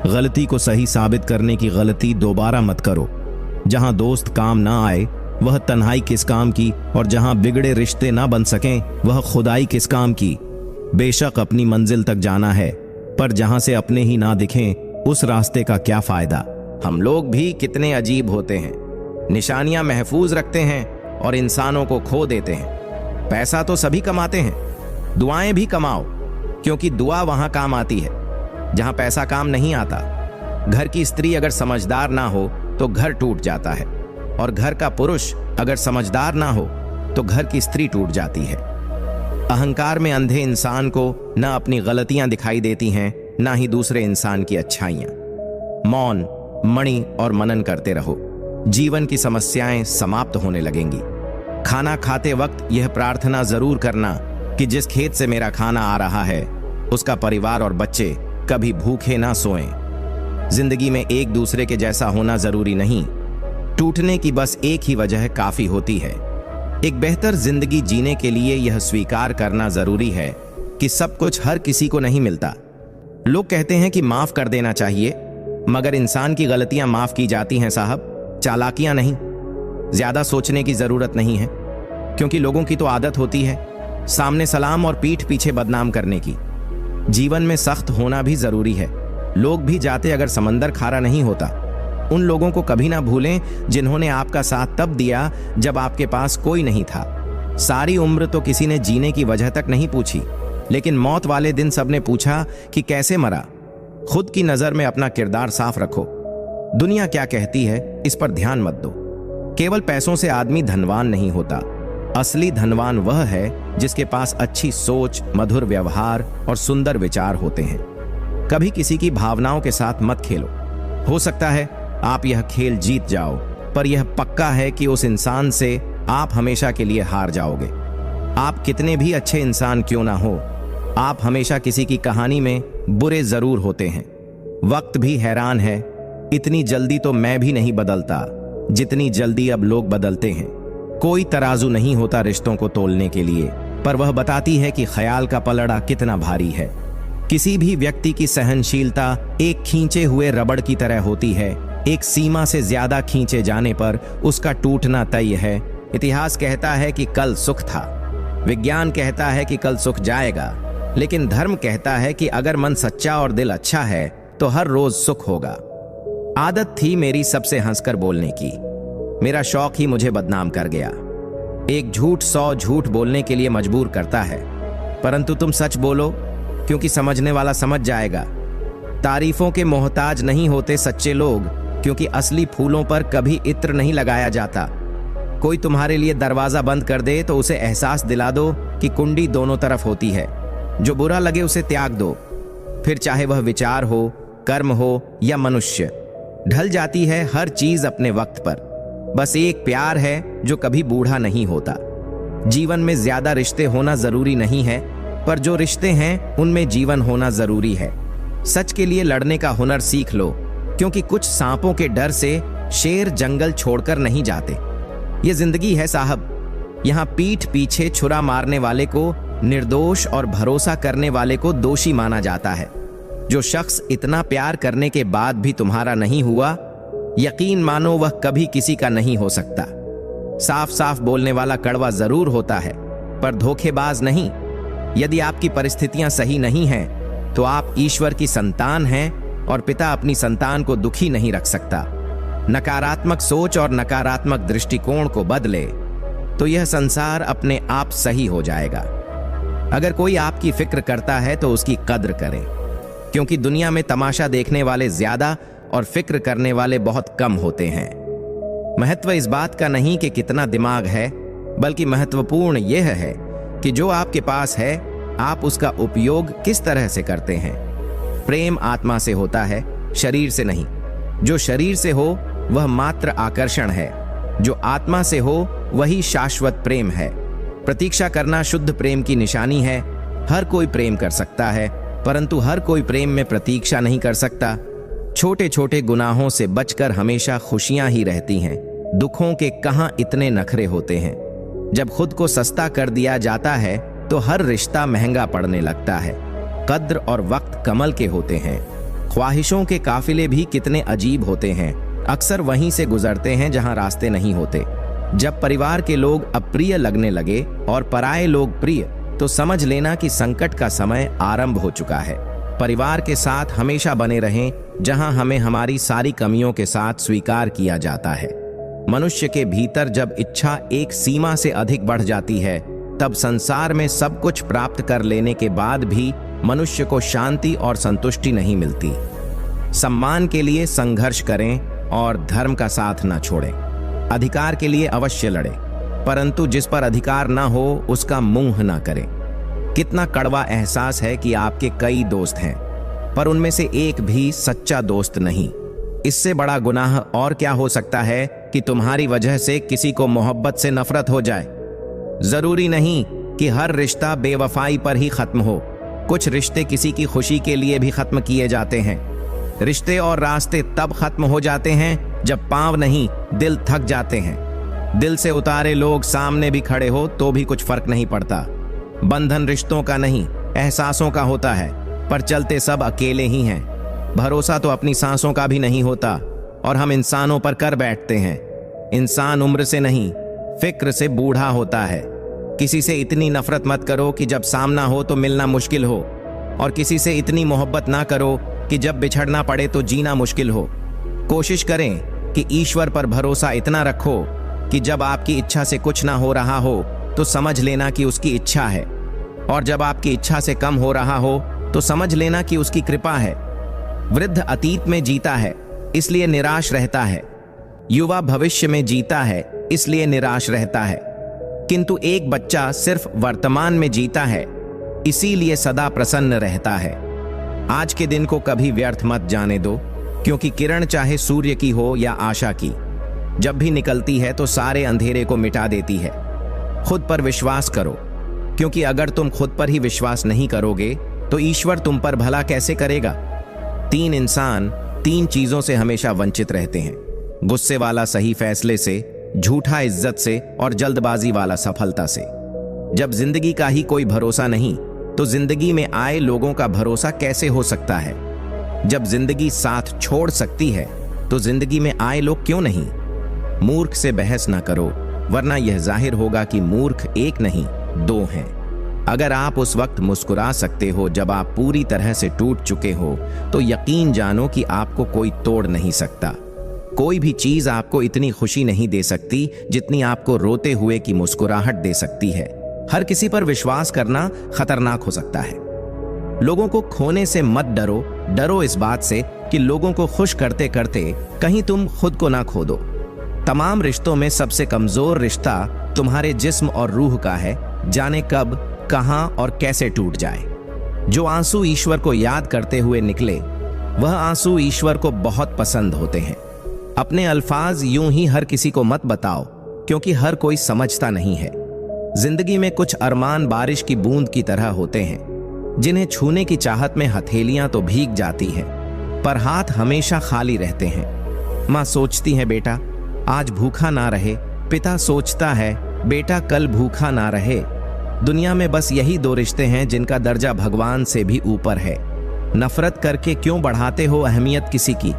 गलती को सही साबित करने की गलती दोबारा मत करो। जहां दोस्त काम ना आए वह तन्हाई किस काम की, और जहां बिगड़े रिश्ते ना बन सकें वह खुदाई किस काम की। बेशक अपनी मंजिल तक जाना है, पर जहां से अपने ही ना दिखें उस रास्ते का क्या फायदा। हम लोग भी कितने अजीब होते हैं, निशानियां महफूज रखते हैं और इंसानों को खो देते हैं। पैसा तो सभी कमाते हैं, दुआएं भी कमाओ, क्योंकि दुआ वहां काम आती है जहां पैसा काम नहीं आता। घर की स्त्री अगर समझदार ना हो तो घर टूट जाता है, और घर का पुरुष अगर समझदार ना हो तो घर की स्त्री टूट जाती है। अहंकार में अंधे इंसान को न अपनी गलतियां दिखाई देती हैं, ना ही दूसरे इंसान की अच्छाइयां। मौन, मणि और मनन करते रहो, जीवन की समस्याएं समाप्त होने लगेंगी। खाना खाते वक्त यह प्रार्थना जरूर करना कि जिस खेत से मेरा खाना आ रहा है उसका परिवार और बच्चे कभी भूखे ना सोएं। जिंदगी में एक दूसरे के जैसा होना जरूरी नहीं, टूटने की बस एक ही वजह काफी होती है। एक बेहतर जिंदगी जीने के लिए यह स्वीकार करना जरूरी है कि सब कुछ हर किसी को नहीं मिलता। लोग कहते हैं कि माफ कर देना चाहिए, मगर इंसान की गलतियां माफ की जाती हैं साहब, चालाकियां नहीं। ज्यादा सोचने की जरूरत नहीं है, क्योंकि लोगों की तो आदत होती है सामने सलाम और पीठ पीछे बदनाम करने की। जीवन में सख्त होना भी जरूरी है। लोग भी जाते अगर समंदर खारा नहीं होता। उन लोगों को कभी ना भूलें जिन्होंने आपका साथ तब दिया जब आपके पास कोई नहीं था। सारी उम्र तो किसी ने जीने की वजह तक नहीं पूछी, लेकिन मौत वाले दिन सबने पूछा कि कैसे मरा। खुद की नजर में अपना किरदार साफ रखो। दुनिया क्या कहती है इस पर ध्यान मत दो। केवल पैसों से आदमी धनवान नहीं होता। असली धनवान वह है जिसके पास अच्छी सोच, मधुर व्यवहार और सुंदर विचार होते हैं। कभी किसी की भावनाओं के साथ मत खेलो। हो सकता है आप यह खेल जीत जाओ, पर यह पक्का है कि उस इंसान से आप हमेशा के लिए हार जाओगे। आप कितने भी अच्छे इंसान क्यों ना हो, आप हमेशा किसी की कहानी में बुरे जरूर होते हैं। वक्त भी हैरान है, इतनी जल्दी तो मैं भी नहीं बदलता जितनी जल्दी अब लोग बदलते हैं। कोई तराजू नहीं होता रिश्तों को तोलने के लिए, पर वह बताती है कि ख्याल का पलड़ा कितना भारी है। किसी भी व्यक्ति की सहनशीलता एक खींचे हुए रबड़ की तरह होती है। एक सीमा से ज्यादा खींचे जाने पर उसका टूटना तय है। इतिहास कहता है कि कल सुख था, विज्ञान कहता है कि कल सुख जाएगा, लेकिन धर्म कहता है कि अगर मन सच्चा और दिल अच्छा है तो हर रोज सुख होगा। आदत थी मेरी सबसे हंसकर बोलने की, मेरा शौक ही मुझे बदनाम कर गया। एक झूठ 100 झूठ बोलने के लिए मजबूर करता है, परंतु तुम सच बोलो, क्योंकि समझने वाला समझ जाएगा। तारीफों के मोहताज नहीं होते सच्चे लोग, क्योंकि असली फूलों पर कभी इत्र नहीं लगाया जाता। कोई तुम्हारे लिए दरवाजा बंद कर दे तो उसे एहसास दिला दो कि कुंडी दोनों तरफ होती है। जो बुरा लगे उसे त्याग दो, फिर चाहे वह विचार हो, कर्म हो या मनुष्य। ढल जाती है हर चीज अपने वक्त पर। बस एक प्यार है जो कभी बूढ़ा नहीं होता। जीवन में ज्यादा रिश्ते होना जरूरी नहीं है, पर जो रिश्ते हैं उनमें जीवन होना जरूरी है। सच के लिए लड़ने का हुनर सीख लो, क्योंकि कुछ सांपों के डर से शेर जंगल छोड़कर नहीं जाते। ये जिंदगी है साहब, यहाँ पीठ पीछे छुरा मारने वाले को निर्दोष और भरोसा करने वाले को दोषी माना जाता है। जो शख्स इतना प्यार करने के बाद भी तुम्हारा नहीं हुआ, यकीन मानो वह कभी किसी का नहीं हो सकता। साफ साफ बोलने वाला कड़वा जरूर होता है, पर धोखेबाज नहीं। यदि आपकी परिस्थितियां सही नहीं हैं, तो आप ईश्वर की संतान हैं और पिता अपनी संतान को दुखी नहीं रख सकता। नकारात्मक सोच और नकारात्मक दृष्टिकोण को बदले तो यह संसार अपने आप सही हो जाएगा। अगर कोई आपकी फिक्र करता है तो उसकी कद्र करें, क्योंकि दुनिया में तमाशा देखने वाले ज्यादा और फिक्र करने वाले बहुत कम होते हैं। महत्व इस बात का नहीं कि कितना दिमाग है, बल्कि महत्वपूर्ण यह है कि जो आपके पास है आप उसका उपयोग किस तरह से करते हैं। प्रेम आत्मा से होता है, शरीर से नहीं। जो शरीर से हो वह मात्र आकर्षण है, जो आत्मा से हो वही शाश्वत प्रेम है। प्रतीक्षा करना शुद्ध प्रेम की निशानी है। हर कोई प्रेम कर सकता है, परंतु हर कोई प्रेम में प्रतीक्षा नहीं कर सकता। छोटे छोटे गुनाहों से बचकर हमेशा खुशियां ही रहती हैं। दुखों के कहां इतने नखरे होते हैं। जब खुद को सस्ता कर दिया जाता है तो हर रिश्ता महंगा पड़ने लगता है। कद्र और वक्त कमल के होते हैं। ख्वाहिशों के काफिले भी कितने अजीब होते हैं, अक्सर वहीं से गुजरते हैं जहां रास्ते नहीं होते। जब परिवार के लोग अप्रिय लगने लगे और पराये लोग प्रिय, तो समझ लेना कि संकट का समय आरंभ हो चुका है। परिवार के साथ हमेशा बने रहें जहां हमें हमारी सारी कमियों के साथ स्वीकार किया जाता है। मनुष्य के भीतर जब इच्छा एक सीमा से अधिक बढ़ जाती है, तब संसार में सब कुछ प्राप्त कर लेने के बाद भी मनुष्य को शांति और संतुष्टि नहीं मिलती। सम्मान के लिए संघर्ष करें और धर्म का साथ न छोड़ें। अधिकार के लिए अवश्य लड़ें, परंतु जिस पर अधिकार ना हो उसका मुंह ना करें। कितना कड़वा एहसास है कि आपके कई दोस्त हैं, पर उनमें से एक भी सच्चा दोस्त नहीं। इससे बड़ा गुनाह और क्या हो सकता है कि तुम्हारी वजह से किसी को मोहब्बत से नफरत हो जाए। जरूरी नहीं कि हर रिश्ता बेवफाई पर ही खत्म हो। कुछ रिश्ते किसी की खुशी के लिए भी खत्म किए जाते हैं। रिश्ते और रास्ते तब खत्म हो जाते हैं जब पांव नहीं दिल थक जाते हैं। दिल से उतारे लोग सामने भी खड़े हो तो भी कुछ फर्क नहीं पड़ता। बंधन रिश्तों का नहीं एहसासों का होता है, पर चलते सब अकेले ही हैं। भरोसा तो अपनी सांसों का भी नहीं होता और हम इंसानों पर कर बैठते हैं। इंसान उम्र से नहीं फिक्र से बूढ़ा होता है। किसी से इतनी नफरत मत करो कि जब सामना हो तो मिलना मुश्किल हो, और किसी से इतनी मोहब्बत ना करो कि जब बिछड़ना पड़े तो जीना मुश्किल हो। कोशिश करें कि ईश्वर पर भरोसा इतना रखो कि जब आपकी इच्छा से कुछ ना हो रहा हो तो समझ लेना कि उसकी इच्छा है, और जब आपकी इच्छा से कम हो रहा हो तो समझ लेना कि उसकी कृपा है। वृद्ध अतीत में जीता है इसलिए निराश रहता है, युवा भविष्य में जीता है इसलिए निराश रहता है, किंतु एक बच्चा सिर्फ वर्तमान में जीता है इसीलिए सदा प्रसन्न रहता है। आज के दिन को कभी व्यर्थ मत जाने दो, क्योंकि किरण चाहे सूर्य की हो या आशा की, जब भी निकलती है तो सारे अंधेरे को मिटा देती है। खुद पर विश्वास करो, क्योंकि अगर तुम खुद पर ही विश्वास नहीं करोगे तो ईश्वर तुम पर भला कैसे करेगा। 3 इंसान 3 चीजों से हमेशा वंचित रहते हैं: गुस्से वाला सही फैसले से, झूठा इज्जत से, और जल्दबाजी वाला सफलता से। जब जिंदगी का ही कोई भरोसा नहीं तो जिंदगी में आए लोगों का भरोसा कैसे हो सकता है। जब जिंदगी साथ छोड़ सकती है तो जिंदगी में आए लोग क्यों नहीं। मूर्ख से बहस ना करो, वरना यह जाहिर होगा कि मूर्ख एक नहीं 2 हैं। अगर आप उस वक्त मुस्कुरा सकते हो जब आप पूरी तरह से टूट चुके हो, तो यकीन जानो कि आपको कोई तोड़ नहीं सकता। कोई भी चीज आपको इतनी खुशी नहीं दे सकती जितनी आपको रोते हुए की मुस्कुराहट दे सकती है। हर किसी पर विश्वास करना खतरनाक हो सकता है। लोगों को खोने से मत डरो, डरो इस बात से कि लोगों को खुश करते करते कहीं तुम खुद को ना खो दो। तमाम रिश्तों में सबसे कमजोर रिश्ता तुम्हारे जिस्म और रूह का है, जाने कब, कहां और कैसे टूट जाए। जो आंसू ईश्वर को याद करते हुए निकले वह आंसू ईश्वर को बहुत पसंद होते हैं। अपने अल्फाज यूं ही हर किसी को मत बताओ, क्योंकि हर कोई समझता नहीं है। जिंदगी में कुछ अरमान बारिश की बूंद की तरह होते हैं, जिन्हें छूने की चाहत में हथेलियां तो भीग जाती हैं, पर हाथ हमेशा खाली रहते हैं। माँ सोचती है बेटा आज भूखा ना रहे, पिता सोचता है बेटा कल भूखा ना रहे। दुनिया में बस यही दो रिश्ते हैं जिनका दर्जा भगवान से भी ऊपर है। नफरत करके क्यों बढ़ाते हो अहमियत किसी की?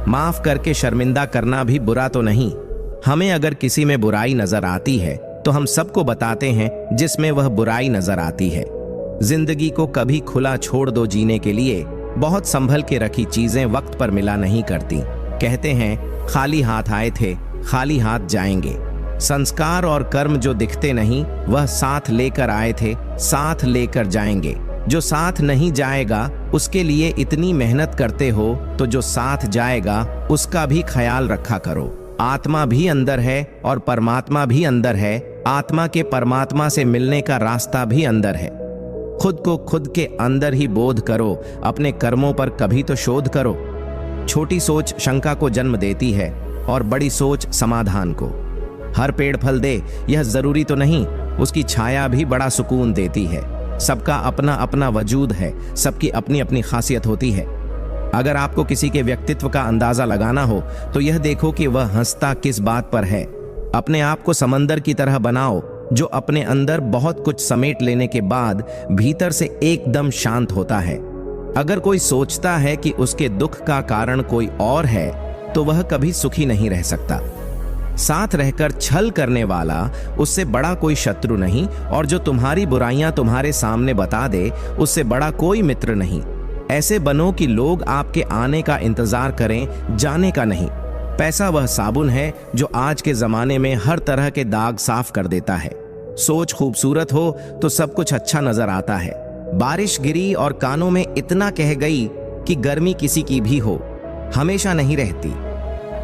माफ करके शर्मिंदा करना भी बुरा तो नहीं। हमें अगर किसी में बुराई नजर आती है तो हम सबको बताते हैं जिसमें वह बुराई नजर आती है। जिंदगी को कभी खुला छोड़ दो जीने के लिए, बहुत संभल के रखी चीजें वक्त पर मिला नहीं करती। कहते हैं खाली हाथ आए थे खाली हाथ जाएंगे। संस्कार और कर्म जो दिखते नहीं वह साथ लेकर आए थे साथ लेकर जाएंगे। जो साथ नहीं जाएगा उसके लिए इतनी मेहनत करते हो तो जो साथ जाएगा उसका भी ख्याल रखा करो। आत्मा भी अंदर है और परमात्मा भी अंदर है। आत्मा के परमात्मा से मिलने का रास्ता भी अंदर है। खुद को खुद के अंदर ही बोध करो, अपने कर्मों पर कभी तो शोध करो। छोटी सोच शंका को जन्म देती है और बड़ी सोच समाधान को। हर पेड़ फल दे यह जरूरी तो नहीं, उसकी छाया भी बड़ा सुकून देती है। सबका अपना अपना वजूद है, सबकी अपनी अपनी खासियत होती है। अगर आपको किसी के व्यक्तित्व का अंदाजा लगाना हो तो यह देखो कि वह हंसता किस बात पर है। अपने आप को समंदर की तरह बनाओ जो अपने अंदर बहुत कुछ समेट लेने के बाद भीतर से एकदम शांत होता है। अगर कोई सोचता है कि उसके दुख का कारण कोई और है तो वह कभी सुखी नहीं रह सकता। साथ रहकर छल करने वाला उससे बड़ा कोई शत्रु नहीं, और जो तुम्हारी बुराइयां तुम्हारे सामने बता दे उससे बड़ा कोई मित्र नहीं। ऐसे बनो कि लोग आपके आने का इंतजार करें, जाने का नहीं। पैसा वह साबुन है जो आज के जमाने में हर तरह के दाग साफ कर देता है। सोच खूबसूरत हो तो सब कुछ अच्छा नजर आता है। बारिश गिरी और कानों में इतना कह गई कि गर्मी किसी की भी हो, हमेशा नहीं रहती।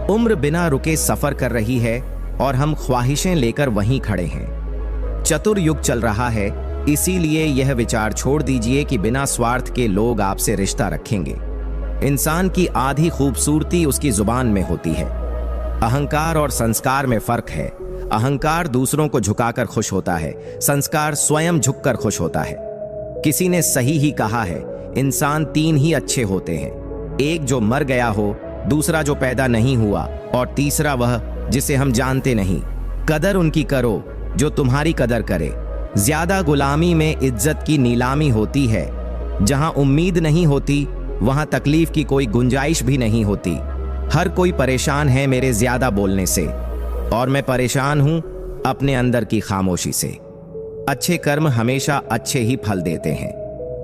उम्र बिना रुके सफर कर रही है और हम ख्वाहिशें लेकर वहीं खड़े हैं। चतुर युग चल रहा है, इसीलिए यह विचार छोड़ दीजिए कि बिना स्वार्थ के लोग आपसे रिश्ता रखेंगे। इंसान की आधी खूबसूरती उसकी जुबान में होती है। अहंकार और संस्कार में फर्क है। अहंकार दूसरों को झुकाकर खुश होता है, संस्कार स्वयं झुककर खुश होता है। किसी ने सही ही कहा है, इंसान तीन ही अच्छे होते हैं, एक जो मर गया हो, दूसरा जो पैदा नहीं हुआ, और तीसरा वह जिसे हम जानते नहीं। कदर उनकी करो जो तुम्हारी कदर करे। ज्यादा गुलामी में इज्जत की नीलामी होती है। जहां उम्मीद नहीं होती वहां तकलीफ की कोई गुंजाइश भी नहीं होती। हर कोई परेशान है मेरे ज्यादा बोलने से, और मैं परेशान हूं अपने अंदर की खामोशी से। अच्छे कर्म हमेशा अच्छे ही फल देते हैं।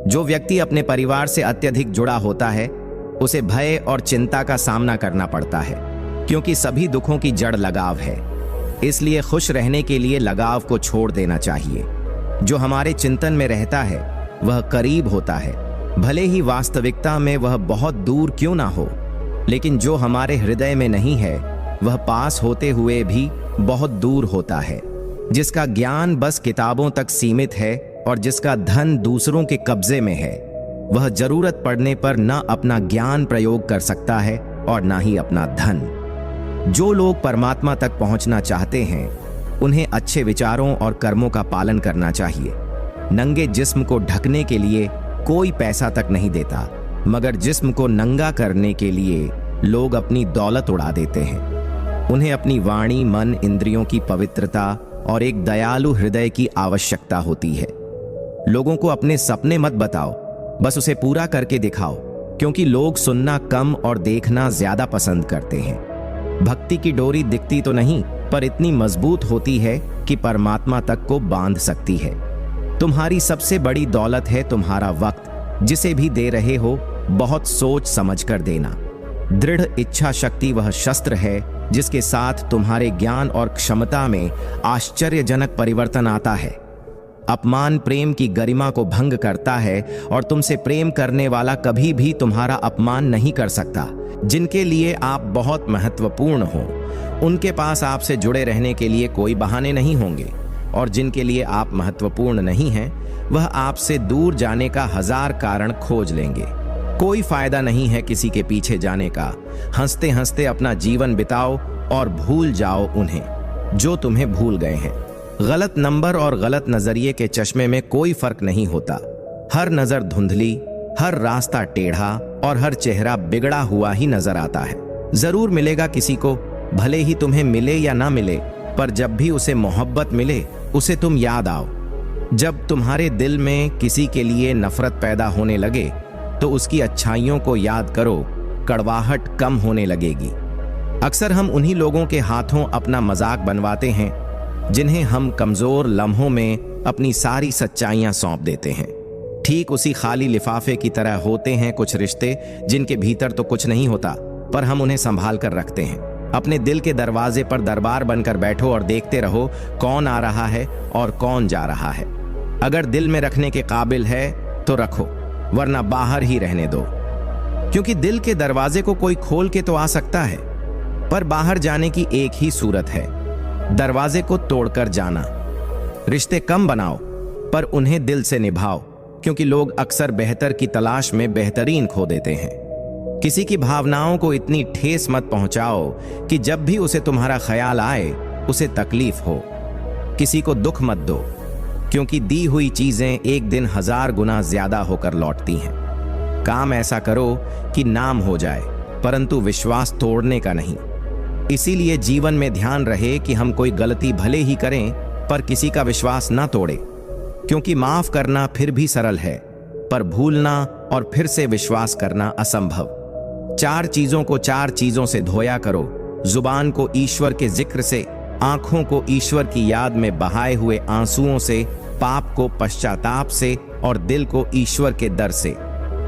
जो व्यक्ति अपने परिवार से अत्यधिक जुड़ा होता है उसे भय और चिंता का सामना करना पड़ता है, क्योंकि सभी दुखों की जड़ लगाव है। इसलिए खुश रहने के लिए लगाव को छोड़ देना चाहिए। जो हमारे चिंतन में रहता है वह करीब होता है, भले ही वास्तविकता में वह बहुत दूर क्यों ना हो। लेकिन जो हमारे हृदय में नहीं है वह पास होते हुए भी बहुत दूर होता है। जिसका ज्ञान बस किताबों तक सीमित है और जिसका धन दूसरों के कब्जे में है, वह जरूरत पड़ने पर न अपना ज्ञान प्रयोग कर सकता है और न ही अपना धन। जो लोग परमात्मा तक पहुंचना चाहते हैं उन्हें अच्छे विचारों और कर्मों का पालन करना चाहिए। नंगे जिस्म को ढकने के लिए कोई पैसा तक नहीं देता, मगर जिस्म को नंगा करने के लिए लोग अपनी दौलत उड़ा देते हैं। उन्हें अपनी वाणी, मन, इंद्रियों की पवित्रता और एक दयालु हृदय की आवश्यकता होती है। लोगों को अपने सपने मत बताओ, बस उसे पूरा करके दिखाओ, क्योंकि लोग सुनना कम और देखना ज्यादा पसंद करते हैं। भक्ति की डोरी दिखती तो नहीं, पर इतनी मजबूत होती है कि परमात्मा तक को बांध सकती है। तुम्हारी सबसे बड़ी दौलत है तुम्हारा वक्त। जिसे भी दे रहे हो बहुत सोच समझ कर देना। दृढ़ इच्छा शक्ति वह शस्त्र है जिसके साथ तुम्हारे ज्ञान और क्षमता में आश्चर्यजनक परिवर्तन आता है। अपमान प्रेम की गरिमा को भंग करता है और तुमसे प्रेम करने वाला कभी भी तुम्हारा अपमान नहीं कर सकता। जिनके लिए आप बहुत महत्वपूर्ण हो उनके पास आपसे जुड़े रहने के लिए कोई बहाने नहीं होंगे, और जिनके लिए आप महत्वपूर्ण नहीं हैं वह आपसे दूर जाने का हजार कारण खोज लेंगे। कोई फायदा नहीं है किसी के पीछे जाने का। हंसते हंसते अपना जीवन बिताओ और भूल जाओ उन्हें जो तुम्हें भूल गए हैं। गलत नंबर और गलत नजरिए के चश्मे में कोई फर्क नहीं होता। हर नजर धुंधली, हर रास्ता टेढ़ा और हर चेहरा बिगड़ा हुआ ही नजर आता है। जरूर मिलेगा किसी को, भले ही तुम्हें मिले या ना मिले, पर जब भी उसे मोहब्बत मिले उसे तुम याद आओ। जब तुम्हारे दिल में किसी के लिए नफरत पैदा होने लगे तो उसकी अच्छाइयों को याद करो, कड़वाहट कम होने लगेगी। अक्सर हम उन्हीं लोगों के हाथों अपना मजाक बनवाते हैं जिन्हें हम कमजोर लम्हों में अपनी सारी सच्चाइयां सौंप देते हैं। ठीक उसी खाली लिफाफे की तरह होते हैं कुछ रिश्ते जिनके भीतर तो कुछ नहीं होता, पर हम उन्हें संभाल कर रखते हैं। अपने दिल के दरवाजे पर दरबार बनकर बैठो और देखते रहो कौन आ रहा है और कौन जा रहा है। अगर दिल में रखने के काबिल है तो रखो, वरना बाहर ही रहने दो। क्योंकि दिल के दरवाजे को कोई खोल के तो आ सकता है, पर बाहर जाने की एक ही सूरत है, दरवाजे को तोड़कर जाना। रिश्ते कम बनाओ पर उन्हें दिल से निभाओ, क्योंकि लोग अक्सर बेहतर की तलाश में बेहतरीन खो देते हैं। किसी की भावनाओं को इतनी ठेस मत पहुंचाओ कि जब भी उसे तुम्हारा ख्याल आए उसे तकलीफ हो। किसी को दुख मत दो, क्योंकि दी हुई चीजें एक दिन 1000 गुना ज्यादा होकर लौटती हैं। काम ऐसा करो कि नाम हो जाए, परंतु विश्वास तोड़ने का नहीं। इसीलिए जीवन में ध्यान रहे कि हम कोई गलती भले ही करें पर किसी का विश्वास ना तोड़े, क्योंकि माफ करना फिर भी सरल है, पर भूलना और फिर से विश्वास करना असंभव। 4 चीजों को 4 चीजों से धोया करो। जुबान को ईश्वर के जिक्र से, आंखों को ईश्वर की याद में बहाए हुए आंसुओं से, पाप को पश्चाताप से और दिल को ईश्वर के दर से।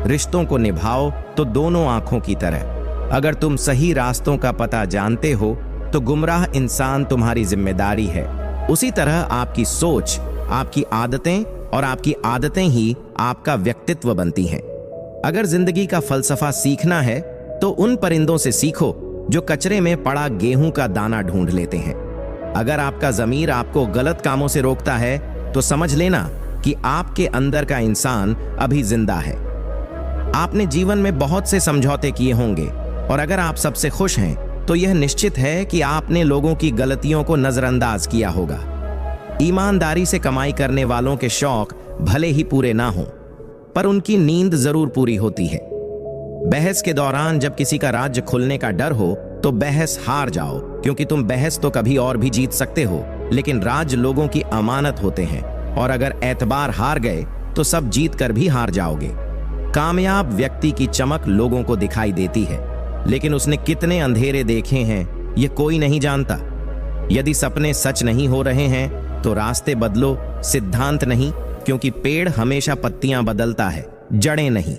रिश्तों को निभाओ तो दोनों आंखों की तरह। अगर तुम सही रास्तों का पता जानते हो तो गुमराह इंसान तुम्हारी जिम्मेदारी है। उसी तरह आपकी सोच, आपकी आदतें और आपकी आदतें ही आपका व्यक्तित्व बनती हैं। अगर जिंदगी का फलसफा सीखना है तो उन परिंदों से सीखो जो कचरे में पड़ा गेहूं का दाना ढूंढ लेते हैं। अगर आपका ज़मीर आपको गलत कामों से रोकता है तो समझ लेना कि आपके अंदर का इंसान अभी जिंदा है। आपने जीवन में बहुत से समझौते किए होंगे, और अगर आप सबसे खुश हैं तो यह निश्चित है कि आपने लोगों की गलतियों को नजरअंदाज किया होगा। ईमानदारी से कमाई करने वालों के शौक भले ही पूरे ना हों, पर उनकी नींद जरूर पूरी होती है। बहस के दौरान जब किसी का राज्य खुलने का डर हो तो बहस हार जाओ, क्योंकि तुम बहस तो कभी और भी जीत सकते हो, लेकिन राज लोगों की अमानत होते हैं, और अगर एतबार हार गए तो सब जीत कर भी हार जाओगे। कामयाब व्यक्ति की चमक लोगों को दिखाई देती है, लेकिन उसने कितने अंधेरे देखे हैं ये कोई नहीं जानता। यदि सपने सच नहीं हो रहे हैं तो रास्ते बदलो, सिद्धांत नहीं, क्योंकि पेड़ हमेशा पत्तियां बदलता है, जड़ें नहीं।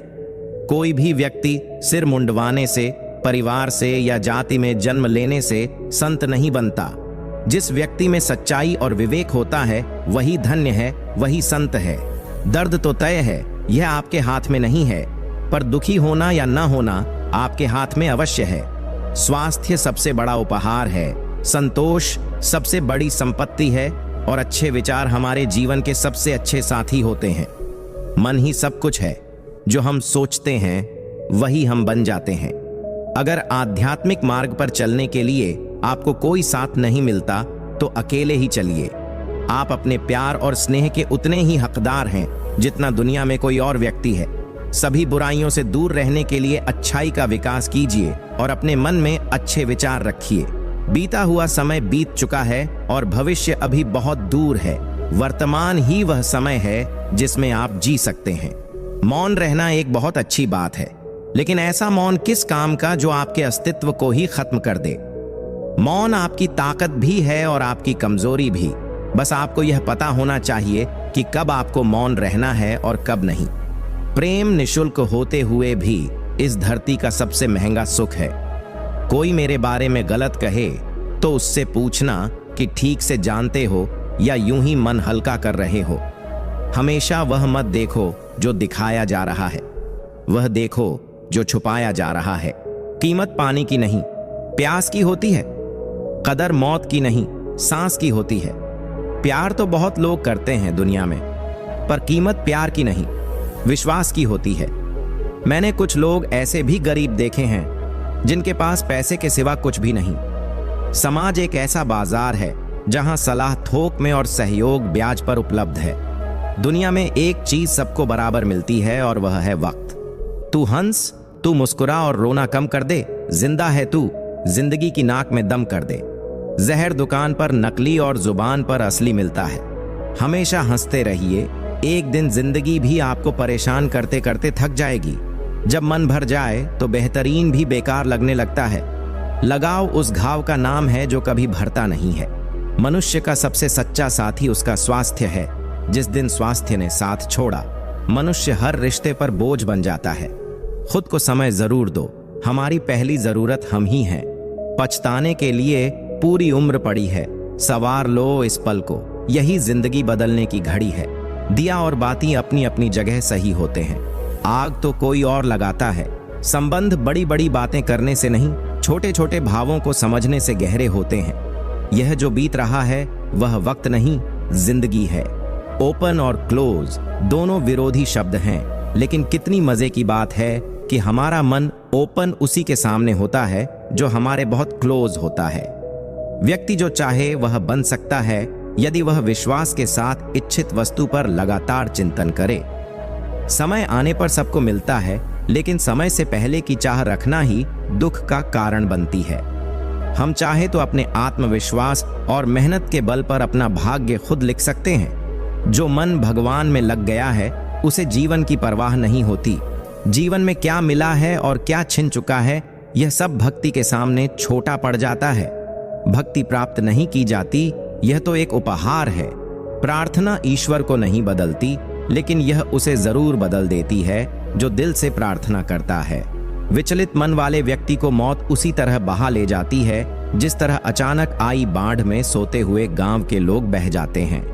कोई भी व्यक्ति सिर मुंडवाने से, परिवार से या जाति में जन्म लेने से संत नहीं बनता। जिस व्यक्ति में सच्चाई और विवेक होता है वही धन्य है, वही संत है। दर्द तो तय है, यह आपके हाथ में नहीं है, पर दुखी होना या ना होना आपके हाथ में अवश्य है। स्वास्थ्य सबसे बड़ा उपहार है, संतोष सबसे बड़ी संपत्ति है, और अच्छे विचार हमारे जीवन के सबसे अच्छे साथी होते हैं। मन ही सब कुछ है, जो हम सोचते हैं वही हम बन जाते हैं। अगर आध्यात्मिक मार्ग पर चलने के लिए आपको कोई साथ नहीं मिलता तो अकेले ही चलिए। आप अपने प्यार और स्नेह के उतने ही हकदार हैं जितना दुनिया में कोई और व्यक्ति है। सभी बुराइयों से दूर रहने के लिए अच्छाई का विकास कीजिए और अपने मन में अच्छे विचार रखिए। बीता हुआ समय बीत चुका है और भविष्य अभी बहुत दूर है। वर्तमान ही वह समय है जिसमें आप जी सकते हैं। मौन रहना एक बहुत अच्छी बात है, लेकिन ऐसा मौन किस काम का जो आपके अस्तित्व को ही खत्म कर दे। मौन आपकी ताकत भी है और आपकी कमजोरी भी। बस आपको यह पता होना चाहिए कि कब आपको मौन रहना है और कब नहीं। प्रेम निशुल्क होते हुए भी इस धरती का सबसे महंगा सुख है। कोई मेरे बारे में गलत कहे तो उससे पूछना कि ठीक से जानते हो या यूं ही मन हल्का कर रहे हो। हमेशा वह मत देखो जो दिखाया जा रहा है, वह देखो जो छुपाया जा रहा है। कीमत पानी की नहीं, प्यास की होती है। कदर मौत की नहीं, सांस की होती है। प्यार तो बहुत लोग करते हैं दुनिया में, पर कीमत प्यार की नहीं, विश्वास की होती है। मैंने कुछ लोग ऐसे भी गरीब देखे हैं जिनके पास पैसे के सिवा कुछ भी नहीं। समाज एक ऐसा बाजार है जहां सलाह थोक में और सहयोग ब्याज पर उपलब्ध है। दुनिया में एक चीज सबको बराबर मिलती है और वह है वक्त। तू हंस, तू मुस्कुरा और रोना कम कर दे। जिंदा है तू, जिंदगी की नाक में दम कर दे। जहर दुकान पर नकली और जुबान पर असली मिलता है। हमेशा हंसते रहिए, एक दिन जिंदगी भी आपको परेशान करते करते थक जाएगी। जब मन भर जाए तो बेहतरीन भी बेकार लगने लगता है। लगाव उस घाव का नाम है जो कभी भरता नहीं है। मनुष्य का सबसे सच्चा साथी उसका स्वास्थ्य है। जिस दिन स्वास्थ्य ने साथ छोड़ा, मनुष्य हर रिश्ते पर बोझ बन जाता है। खुद को समय जरूर दो, हमारी पहली जरूरत हम ही हैं। पछताने के लिए पूरी उम्र पड़ी है, सवार लो इस पल को, यही जिंदगी बदलने की घड़ी है। दिया और बाती अपनी अपनी जगह सही होते हैं, आग तो कोई और लगाता है। संबंध बड़ी बड़ी बातें करने से नहीं, छोटे छोटे भावों को समझने से गहरे होते हैं। यह जो बीत रहा है वह वक्त नहीं, जिंदगी है। ओपन और क्लोज दोनों विरोधी शब्द हैं, लेकिन कितनी मजे की बात है कि हमारा मन ओपन उसी के सामने होता है जो हमारे बहुत क्लोज होता है। व्यक्ति जो चाहे वह बन सकता है यदि वह विश्वास के साथ इच्छित वस्तु पर लगातार चिंतन करे। समय आने पर सबको मिलता है, लेकिन समय से पहले की चाह रखना ही दुख का कारण बनती है। हम चाहे तो अपने आत्मविश्वास और मेहनत के बल पर अपना भाग्य खुद लिख सकते हैं। जो मन भगवान में लग गया है उसे जीवन की परवाह नहीं होती। जीवन में क्या मिला है और क्या छिन चुका है, यह सब भक्ति के सामने छोटा पड़ जाता है। भक्ति प्राप्त नहीं की जाती, यह तो एक उपहार है। प्रार्थना ईश्वर को नहीं बदलती, लेकिन यह उसे जरूर बदल देती है जो दिल से प्रार्थना करता है। विचलित मन वाले व्यक्ति को मौत उसी तरह बहा ले जाती है जिस तरह अचानक आई बाढ़ में सोते हुए गांव के लोग बह जाते हैं।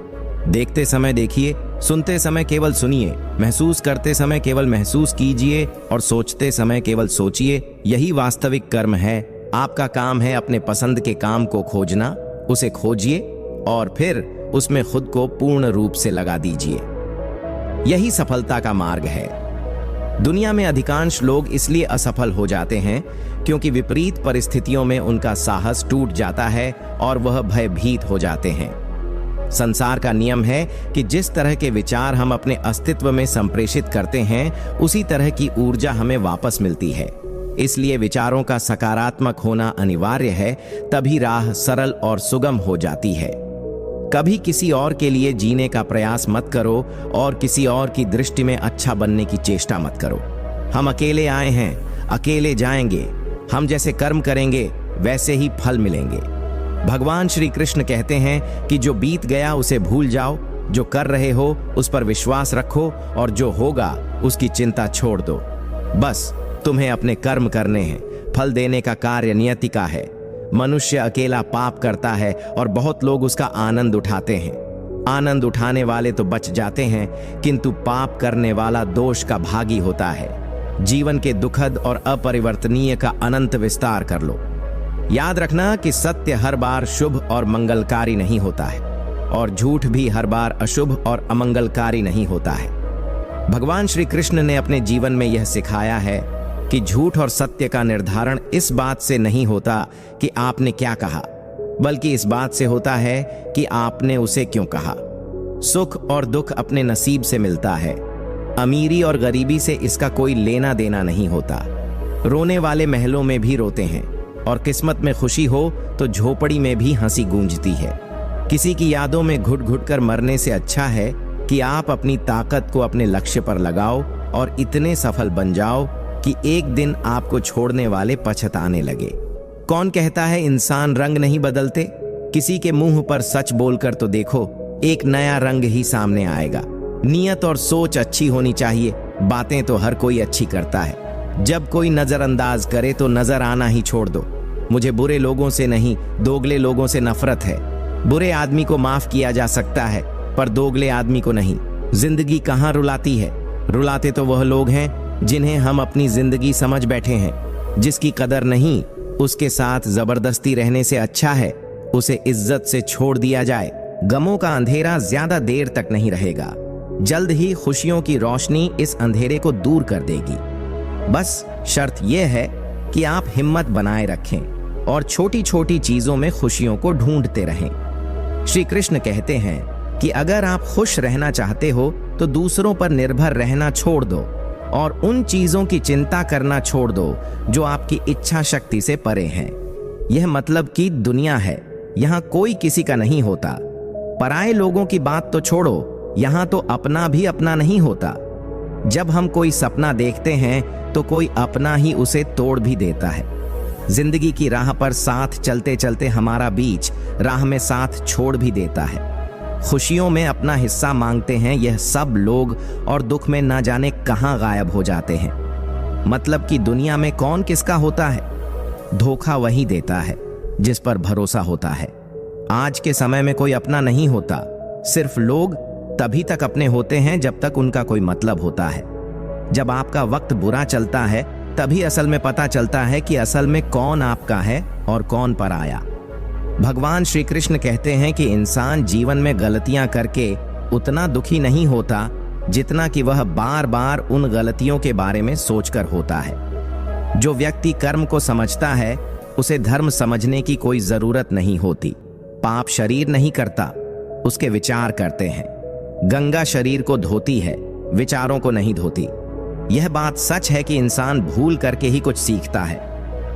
देखते समय देखिए, सुनते समय केवल सुनिए, महसूस करते समय केवल महसूस कीजिए और सोचते समय केवल सोचिए। यही वास्तविक कर्म है। आपका काम है अपने पसंद के काम को खोजना, उसे खोजिए और फिर उसमें खुद को पूर्ण रूप से लगा दीजिए। यही सफलता का मार्ग है। दुनिया में अधिकांश लोग इसलिए असफल हो जाते हैं क्योंकि विपरीत परिस्थितियों में उनका साहस टूट जाता है और वह भयभीत हो जाते हैं। संसार का नियम है कि जिस तरह के विचार हम अपने अस्तित्व में संप्रेषित करते हैं, उसी तरह की ऊर्जा हमें वापस मिलती है। इसलिए विचारों का सकारात्मक होना अनिवार्य है, तभी राह सरल और सुगम हो जाती है। कभी किसी और के लिए जीने का प्रयास मत करो और किसी और की दृष्टि में अच्छा बनने की चेष्टा मत करो। हम अकेले आए हैं, अकेले जाएंगे। हम जैसे कर्म करेंगे वैसे ही फल मिलेंगे। भगवान श्री कृष्ण कहते हैं कि जो बीत गया उसे भूल जाओ, जो कर रहे हो उस पर विश्वास रखो और जो होगा उसकी चिंता छोड़ दो। बस तुम्हें अपने कर्म करने हैं, फल देने का कार्य नियति का है। मनुष्य अकेला पाप करता है और बहुत लोग उसका आनंद उठाते हैं। आनंद उठाने वाले तो बच जाते हैं, किंतु पाप करने वाला दोष का भागी होता है। जीवन के दुखद और अपरिवर्तनीय का अनंत विस्तार कर लो। याद रखना कि सत्य हर बार शुभ और मंगलकारी नहीं होता है और झूठ भी हर बार अशुभ और अमंगलकारी नहीं होता है। भगवान श्री कृष्ण ने अपने जीवन में यह सिखाया है कि झूठ और सत्य का निर्धारण इस बात से नहीं होता कि आपने क्या कहा, बल्कि इस बात से होता है कि आपने उसे क्यों कहा। सुख और दुख अपने नसीब से मिलता है। अमीरी और गरीबी से इसका कोई लेना देना नहीं होता। रोने वाले महलों में भी रोते हैं और किस्मत में खुशी हो तो झोपड़ी में भी हंसी गूंजती है। किसी की यादों में घुट घुट कर मरने से अच्छा है कि आप अपनी ताकत को अपने लक्ष्य पर लगाओ और इतने सफल बन जाओ कि एक दिन आपको छोड़ने वाले पछताने लगे। कौन कहता है इंसान रंग नहीं बदलते? किसी के मुंह पर सच बोलकर तो देखो, एक नया रंग ही सामने आएगा। नियत और सोच अच्छी होनी चाहिए। बातें तो हर कोई अच्छी करता है। जब कोई नजरअंदाज करे तो नजर आना ही छोड़ दो। मुझे बुरे लोगों से नहीं, दोगले लोगों से नफरत है। बुरे आदमी को माफ किया जा सकता है, पर दोगले आदमी को नहीं। जिंदगी कहाँ रुलाती है? रुलाते तो वह लोग हैं जिन्हें हम अपनी जिंदगी समझ बैठे हैं। जिसकी कदर नहीं, उसके साथ जबरदस्ती रहने से अच्छा है उसे इज्जत से छोड़ दिया जाए। गमों का अंधेरा ज्यादा देर तक नहीं रहेगा। जल्द ही खुशियों की रोशनी इस अंधेरे को दूर कर देगी। बस शर्त यह है कि आप हिम्मत बनाए रखें और छोटी छोटी चीजों में खुशियों को ढूंढते रहें। श्री कृष्ण कहते हैं कि अगर आप खुश रहना चाहते हो तो दूसरों पर निर्भर रहना छोड़ दो और उन चीजों की चिंता करना छोड़ दो जो आपकी इच्छा शक्ति से परे हैं। यह मतलब कि दुनिया है, यहाँ कोई किसी का नहीं होता। पराये लोगों की बात तो छोड़ो, यहाँ तो अपना भी अपना नहीं होता। जब हम कोई सपना देखते हैं तो कोई अपना ही उसे तोड़ भी देता है। जिंदगी की राह पर साथ चलते चलते हमारा बीच राह में साथ छोड़ भी देता है। खुशियों में अपना हिस्सा मांगते हैं यह सब लोग और दुख में ना जाने कहां गायब हो जाते हैं। मतलब कि दुनिया में कौन किसका होता है? धोखा वही देता है जिस पर भरोसा होता है। आज के समय में कोई अपना नहीं होता, सिर्फ लोग तभी तक अपने होते हैं जब तक उनका कोई मतलब होता है। जब आपका वक्त बुरा चलता है तभी असल में पता चलता है कि असल में कौन आपका है और कौन पराया। भगवान श्री कृष्ण कहते हैं कि इंसान जीवन में गलतियां करके उतना दुखी नहीं होता जितना कि वह बार बार उन गलतियों के बारे में सोचकर होता है। जो व्यक्ति कर्म को समझता है उसे धर्म समझने की कोई जरूरत नहीं होती। पाप शरीर नहीं करता, उसके विचार करते हैं। गंगा शरीर को धोती है, विचारों को नहीं धोती। यह बात सच है कि इंसान भूल करके ही कुछ सीखता है,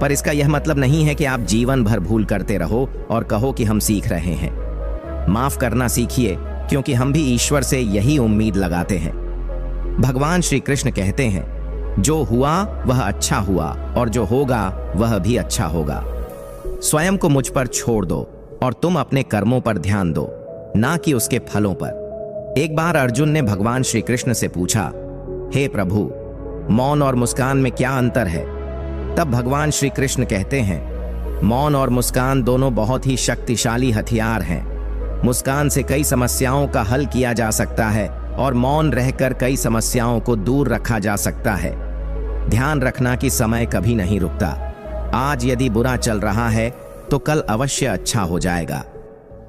पर इसका यह मतलब नहीं है कि आप जीवन भर भूल करते रहो और कहो कि हम सीख रहे हैं। माफ करना सीखिए, क्योंकि हम भी ईश्वर से यही उम्मीद लगाते हैं। भगवान श्री कृष्ण कहते हैं, जो हुआ वह अच्छा हुआ और जो होगा वह भी अच्छा होगा। स्वयं को मुझ पर छोड़ दो और तुम अपने कर्मों पर ध्यान दो, ना कि उसके फलों पर। एक बार अर्जुन ने भगवान श्री कृष्ण से पूछा, हे प्रभु, मौन और मुस्कान में क्या अंतर है? तब भगवान श्री कृष्ण कहते हैं, मौन और मुस्कान दोनों बहुत ही शक्तिशाली हथियार हैं। मुस्कान से कई समस्याओं का हल किया जा सकता है और मौन रहकर कई समस्याओं को दूर रखा जा सकता है। ध्यान रखना कि समय कभी नहीं रुकता। आज यदि बुरा चल रहा है तो कल अवश्य अच्छा हो जाएगा।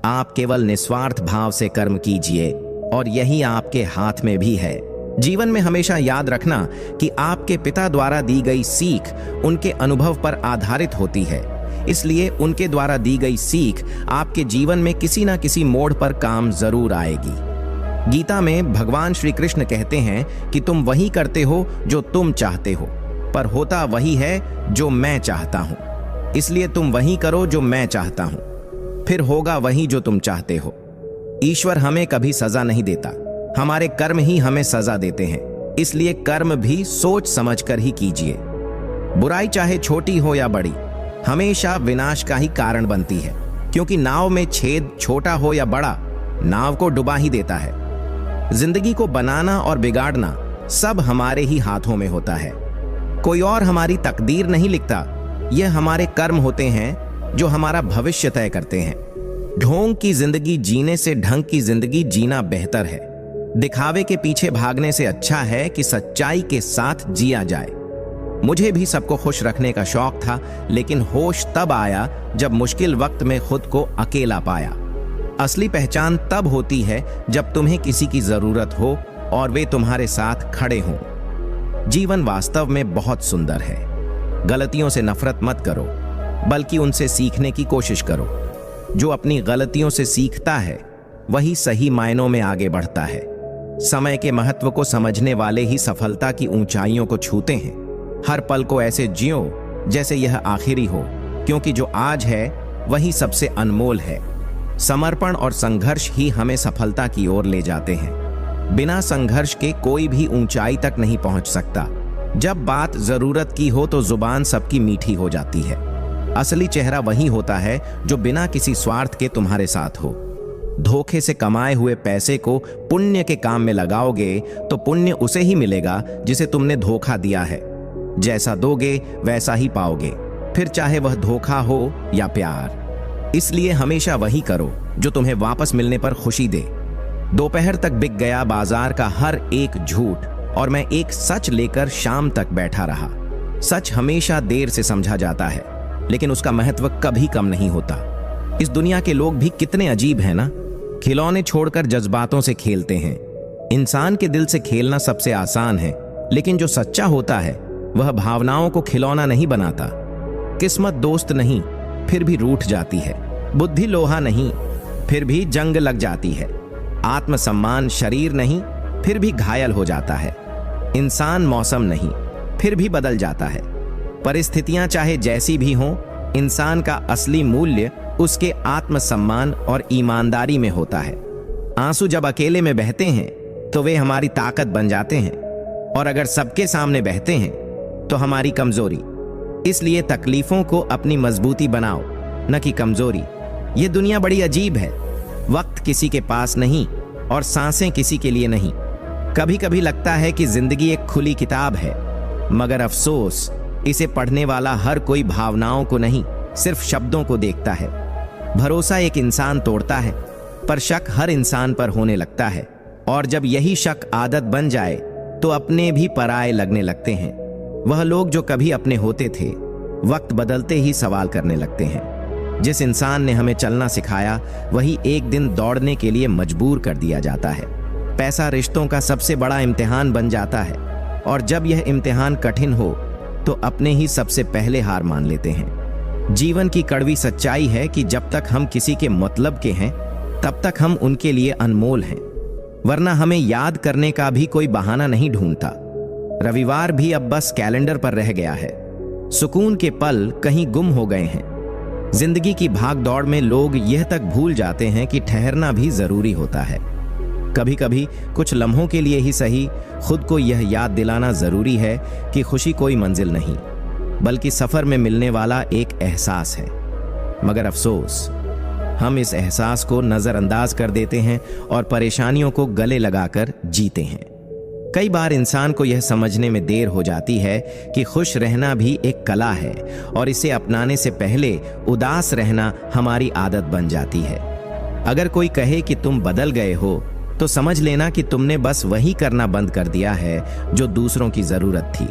आप केवल निस्वार्थ भाव से कर्म कीजिए और यही आपके हाथ में भी है। जीवन में हमेशा याद रखना कि आपके पिता द्वारा दी गई सीख उनके अनुभव पर आधारित होती है, इसलिए उनके द्वारा दी गई सीख आपके जीवन में किसी न किसी मोड़ पर काम जरूर आएगी। गीता में भगवान श्री कृष्ण कहते हैं कि तुम वही करते हो जो तुम चाहते हो, पर होता वही है जो मैं चाहता हूं। इसलिए तुम वही करो जो मैं चाहता हूं, फिर होगा वही जो तुम चाहते हो। ईश्वर हमें कभी सजा नहीं देता, हमारे कर्म ही हमें सजा देते हैं। इसलिए कर्म भी सोच समझकर ही कीजिए। बुराई चाहे छोटी हो या बड़ी, हमेशा विनाश का ही कारण बनती है, क्योंकि नाव में छेद छोटा हो या बड़ा, नाव को डुबा ही देता है। जिंदगी को बनाना और बिगाड़ना सब हमारे ही हाथों में होता है। कोई और हमारी तकदीर नहीं लिखता, यह हमारे कर्म होते हैं जो हमारा भविष्य तय करते हैं। ढोंग की जिंदगी जीने से ढंग की जिंदगी जीना बेहतर है। दिखावे के पीछे भागने से अच्छा है कि सच्चाई के साथ जिया जाए। मुझे भी सबको खुश रखने का शौक था, लेकिन होश तब आया जब मुश्किल वक्त में खुद को अकेला पाया। असली पहचान तब होती है जब तुम्हें किसी की जरूरत हो और वे तुम्हारे साथ खड़े हों। जीवन वास्तव में बहुत सुंदर है। गलतियों से नफरत मत करो, बल्कि उनसे सीखने की कोशिश करो। जो अपनी गलतियों से सीखता है वही सही मायनों में आगे बढ़ता है। समय के महत्व को समझने वाले ही सफलता की ऊंचाइयों को छूते हैं। हर पल को ऐसे जियो जैसे यह आखिरी हो, क्योंकि जो आज है वही सबसे अनमोल है। समर्पण और संघर्ष ही हमें सफलता की ओर ले जाते हैं। बिना संघर्ष के कोई भी ऊंचाई तक नहीं पहुंच सकता। जब बात जरूरत की हो तो जुबान सबकी मीठी हो जाती है। असली चेहरा वही होता है जो बिना किसी स्वार्थ के तुम्हारे साथ हो। धोखे से कमाए हुए पैसे को पुण्य के काम में लगाओगे तो पुण्य उसे ही मिलेगा जिसे तुमने धोखा दिया है। जैसा दोगे वैसा ही पाओगे, फिर चाहे वह धोखा हो या प्यार। इसलिए हमेशा वही करो जो तुम्हें वापस मिलने पर खुशी दे। दोपहर तक बिक गया बाजार का हर एक झूठ और मैं एक सच लेकर शाम तक बैठा रहा। सच हमेशा देर से समझा जाता है, लेकिन उसका महत्व कभी कम नहीं होता। इस दुनिया के लोग भी कितने अजीब हैं ना। खिलौने छोड़कर जज्बातों से खेलते हैं। इंसान के दिल से खेलना सबसे आसान है, लेकिन जो सच्चा होता है वह भावनाओं को खिलौना नहीं बनाता। किस्मत दोस्त नहीं, फिर भी रूठ जाती है। बुद्धि लोहा नहीं, फिर भी जंग लग जाती है। आत्मसम्मान शरीर नहीं, फिर भी घायल हो जाता है। इंसान मौसम नहीं, फिर भी बदल जाता है। परिस्थितियां चाहे जैसी भी हों, इंसान का असली मूल्य उसके आत्मसम्मान और ईमानदारी में होता है। आंसू जब अकेले में बहते हैं तो वे हमारी ताकत बन जाते हैं, और अगर सबके सामने बहते हैं तो हमारी कमजोरी। इसलिए तकलीफों को अपनी मजबूती बनाओ, न कि कमजोरी। ये दुनिया बड़ी अजीब है। वक्त किसी के पास नहीं और सांसें किसी के लिए नहीं। कभी कभी लगता है कि जिंदगी एक खुली किताब है, मगर अफसोस इसे पढ़ने वाला हर कोई भावनाओं को नहीं, सिर्फ शब्दों को देखता है। भरोसा एक इंसान तोड़ता है, पर शक हर इंसान पर होने लगता है, और जब यही शक आदत बन जाए तो अपने भी पराये लगने लगते हैं। वह लोग जो कभी अपने होते थे, वक्त बदलते ही सवाल करने लगते हैं। जिस इंसान ने हमें चलना सिखाया, वही एक दिन दौड़ने के लिए मजबूर कर दिया जाता है। पैसा रिश्तों का सबसे बड़ा इम्तिहान बन जाता है, और जब यह इम्तिहान कठिन हो तो अपने ही सबसे पहले हार मान लेते हैं। जीवन की कड़वी सच्चाई है कि जब तक हम किसी के मतलब के हैं, तब तक हम उनके लिए अनमोल हैं, वरना हमें याद करने का भी कोई बहाना नहीं ढूंढता। रविवार भी अब बस कैलेंडर पर रह गया है। सुकून के पल कहीं गुम हो गए हैं। जिंदगी की भाग दौड़ में लोग यह तक भूल जाते हैं कि ठहरना भी जरूरी होता है। कभी कभी कुछ लम्हों के लिए ही सही, खुद को यह याद दिलाना जरूरी है कि खुशी कोई मंजिल नहीं, बल्कि सफर में मिलने वाला एक एहसास है। मगर अफसोस, हम इस एहसास को नजरअंदाज कर देते हैं और परेशानियों को गले लगाकर जीते हैं। कई बार इंसान को यह समझने में देर हो जाती है कि खुश रहना भी एक कला है, और इसे अपनाने से पहले उदास रहना हमारी आदत बन जाती है। अगर कोई कहे कि तुम बदल गए हो, तो समझ लेना कि तुमने बस वही करना बंद कर दिया है जो दूसरों की जरूरत थी।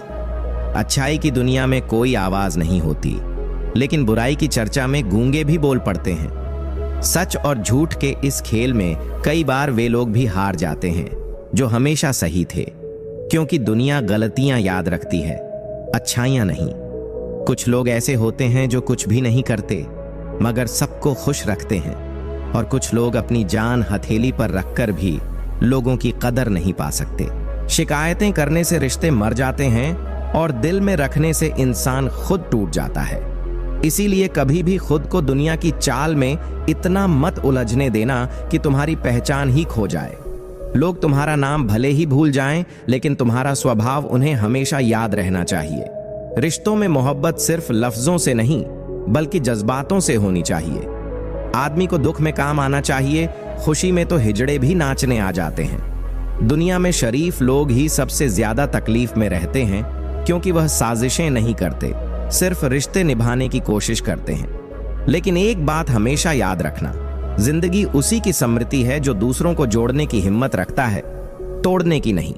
अच्छाई की दुनिया में कोई आवाज नहीं होती, लेकिन बुराई की चर्चा में गूंगे भी बोल पड़ते हैं। सच और झूठ के इस खेल में कई बार वे लोग भी हार जाते हैं जो हमेशा सही थे, क्योंकि दुनिया गलतियां याद रखती है, अच्छाइयां नहीं। कुछ लोग ऐसे होते हैं जो कुछ भी नहीं करते मगर सबको खुश रखते हैं, और कुछ लोग अपनी जान हथेली पर रखकर भी लोगों की कदर नहीं पा सकते। शिकायतें करने से रिश्ते मर जाते हैं, और दिल में रखने से इंसान खुद टूट जाता है। इसीलिए कभी भी खुद को दुनिया की चाल में इतना मत उलझने देना कि तुम्हारी पहचान ही खो जाए। लोग तुम्हारा नाम भले ही भूल जाएं, लेकिन तुम्हारा स्वभाव उन्हें हमेशा याद रहना चाहिए। रिश्तों में मोहब्बत सिर्फ लफ्जों से नहीं, बल्कि जज्बातों से होनी चाहिए। आदमी को दुख में काम आना चाहिए, खुशी में तो हिजड़े भी नाचने आ जाते हैं। दुनिया में शरीफ लोग ही सबसे ज्यादा तकलीफ में रहते हैं, क्योंकि वह साजिशें नहीं करते, सिर्फ रिश्ते निभाने की कोशिश करते हैं। लेकिन एक बात हमेशा याद रखना, जिंदगी उसी की समृद्धि है जो दूसरों को जोड़ने की हिम्मत रखता है, तोड़ने की नहीं।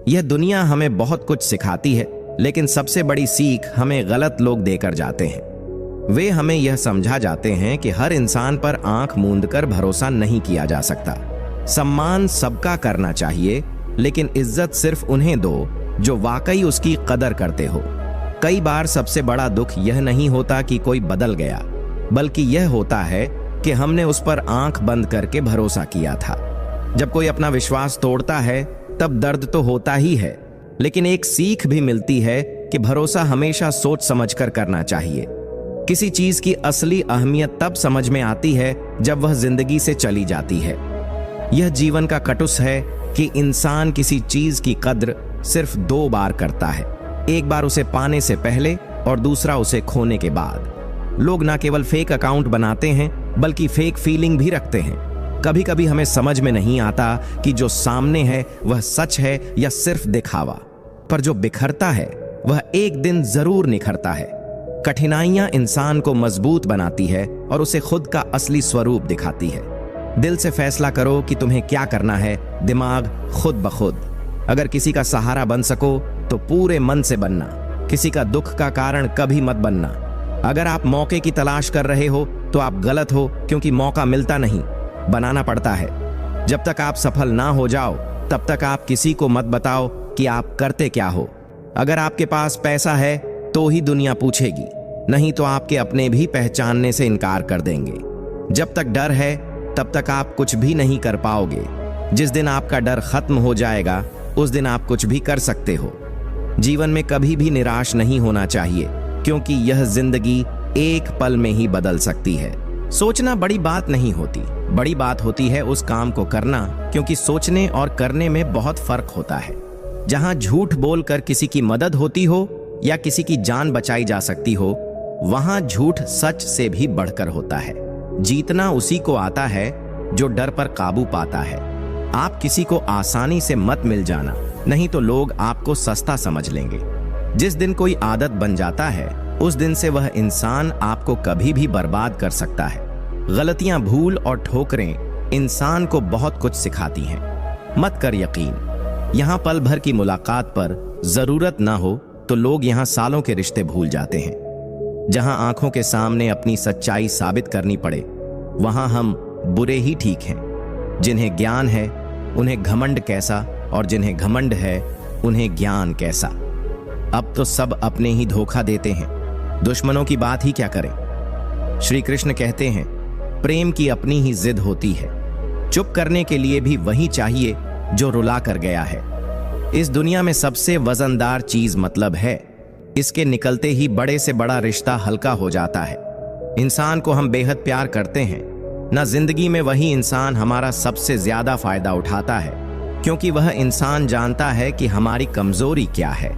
यह दुनिया हमें बहुत कुछ सिखाती है, लेकिन सबसे बड़ी सीख हमें गलत लोग देकर जाते हैं। वे हमें यह समझा जाते हैं कि हर इंसान पर आंख मूंद कर भरोसा नहीं किया जा सकता। सम्मान सबका करना चाहिए, लेकिन इज्जत सिर्फ उन्हें दो जो वाकई उसकी कदर करते हो। कई बार सबसे बड़ा दुख यह नहीं होता कि कोई बदल गया, बल्कि यह होता है कि हमने उस पर आंख बंद करके भरोसा किया था। जब कोई अपना विश्वास तोड़ता है तब दर्द तो होता ही है, लेकिन एक सीख भी मिलती है कि भरोसा हमेशा सोच समझकर करना चाहिए। किसी चीज की असली अहमियत तब समझ में आती है जब वह जिंदगी से चली जाती है। यह जीवन का कटुस है कि इंसान किसी चीज की कद्र सिर्फ 2 बार करता है, एक बार उसे पाने से पहले और दूसरा उसे खोने के बाद। लोग न केवल फेक अकाउंट बनाते हैं, बल्कि फेक फीलिंग भी रखते हैं। कभी कभी हमें समझ में नहीं आता कि जो सामने है वह सच है या सिर्फ दिखावा, पर जो बिखरता है वह एक दिन जरूर निखरता है। कठिनाइयां इंसान को मजबूत बनाती है और उसे खुद का असली स्वरूप दिखाती है। दिल से फैसला करो कि तुम्हें क्या करना है, दिमाग खुद ब खुद। अगर किसी का सहारा बन सको तो पूरे मन से बनना, किसी का दुख का कारण कभी मत बनना। अगर आप मौके की तलाश कर रहे हो तो आप गलत हो, क्योंकि मौका मिलता नहीं, बनाना पड़ता है। जब तक आप सफल ना हो जाओ, तब तक आप किसी को मत बताओ कि आप करते क्या हो। अगर आपके पास पैसा है तो ही दुनिया पूछेगी, नहीं तो आपके अपने भी पहचानने से इनकार कर देंगे। जब तक डर है तब तक आप कुछ भी नहीं कर पाओगे। जिस दिन आपका डर खत्म हो जाएगा उस दिन आप कुछ भी कर सकते हो। जीवन में कभी भी निराश नहीं होना चाहिए, क्योंकि यह जिंदगी एक पल में ही बदल सकती है। सोचना बड़ी बात नहीं होती, बड़ी बात होती है उस काम को करना, क्योंकि सोचने और करने में बहुत फर्क होता है। जहां झूठ बोलकर किसी की मदद होती हो या किसी की जान बचाई जा सकती हो, वहां झूठ सच से भी बढ़कर होता है। जीतना उसी को आता है जो डर पर काबू पाता है। आप किसी को आसानी से मत मिल जाना, नहीं तो लोग आपको सस्ता समझ लेंगे। जिस दिन कोई आदत बन जाता है उस दिन से वह इंसान आपको कभी भी बर्बाद कर सकता है। गलतियां, भूल और ठोकरें इंसान को बहुत कुछ सिखाती हैं। मत कर यकीन, यहां पल भर की मुलाकात पर जरूरत ना हो तो लोग यहां सालों के रिश्ते भूल जाते हैं। जहां आंखों के सामने अपनी सच्चाई साबित करनी पड़े वहां हम बुरे ही ठीक हैं। जिन्हें ज्ञान है उन्हें घमंड कैसा, और जिन्हें घमंड है उन्हें ज्ञान कैसा। अब तो सब अपने ही धोखा देते हैं, दुश्मनों की बात ही क्या करें। श्री कृष्ण कहते हैं, प्रेम की अपनी ही जिद होती है। चुप करने के लिए भी वही चाहिए जो रुला कर गया है। इस दुनिया में सबसे वजनदार चीज मतलब है। इसके निकलते ही बड़े से बड़ा रिश्ता हल्का हो जाता है। इंसान को हम बेहद प्यार करते हैं ना, जिंदगी में वही इंसान हमारा सबसे ज्यादा फायदा उठाता है, क्योंकि वह इंसान जानता है कि हमारी कमजोरी क्या है।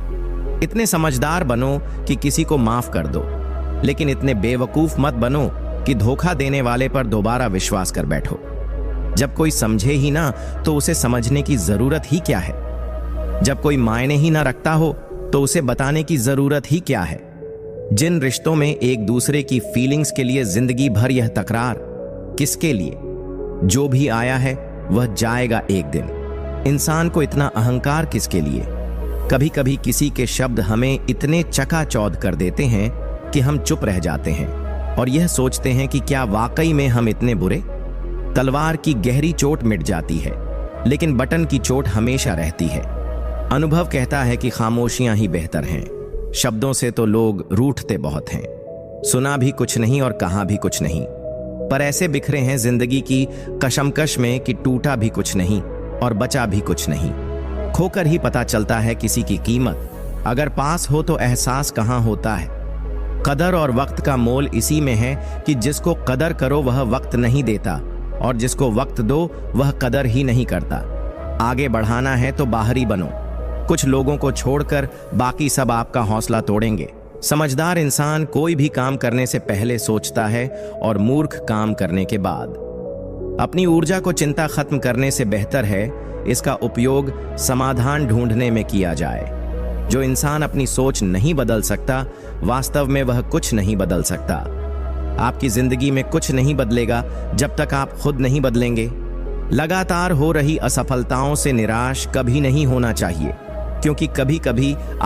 इतने समझदार बनो कि किसी को माफ कर दो, लेकिन इतने बेवकूफ मत बनो कि धोखा देने वाले पर दोबारा विश्वास कर बैठो। जब कोई समझे ही ना तो उसे समझने की जरूरत ही क्या है। जब कोई मायने ही ना रखता हो तो उसे बताने की जरूरत ही क्या है। जिन रिश्तों में एक दूसरे की फीलिंग्स के लिए जिंदगी भर यह तकरार, किसके लिए? जो भी आया है वह जाएगा एक दिन। इंसान को इतना अहंकार किसके लिए? कभी कभी किसी के शब्द हमें इतने चकाचौंध कर देते हैं कि हम चुप रह जाते हैं और यह सोचते हैं कि क्या वाकई में हम इतने बुरे? तलवार की गहरी चोट मिट जाती है, लेकिन बटन की चोट हमेशा रहती है। अनुभव कहता है कि खामोशियां ही बेहतर हैं। शब्दों से तो लोग रूठते बहुत हैं। सुना भी कुछ नहीं और कहा भी कुछ नहीं, पर ऐसे बिखरे हैं जिंदगी की कशमकश में कि टूटा भी कुछ नहीं और बचा भी कुछ नहीं। खोकर ही पता चलता है किसी की कीमत, अगर पास हो तो एहसास कहाँ होता है। कदर और वक्त का मोल इसी में है कि जिसको कदर करो वह वक्त नहीं देता, और जिसको वक्त दो वह कदर ही नहीं करता। आगे बढ़ाना है तो बाहरी बनो। कुछ लोगों को छोड़कर बाकी सब आपका हौसला तोड़ेंगे। समझदार इंसान कोई भी काम करने से पहले सोचता है और मूर्ख काम करने के बाद। अपनी ऊर्जा को चिंता खत्म करने से बेहतर है इसका उपयोग समाधान ढूंढने में किया जाए। जो इंसान अपनी सोच नहीं बदल सकता, वास्तव में वह कुछ नहीं बदल सकता। आपकी जिंदगी में कुछ नहीं बदलेगा जब तक आप खुद नहीं बदलेंगे। लगातार हो रही असफलताओं से निराश कभी नहीं होना चाहिए, क्योंकि कभी कभी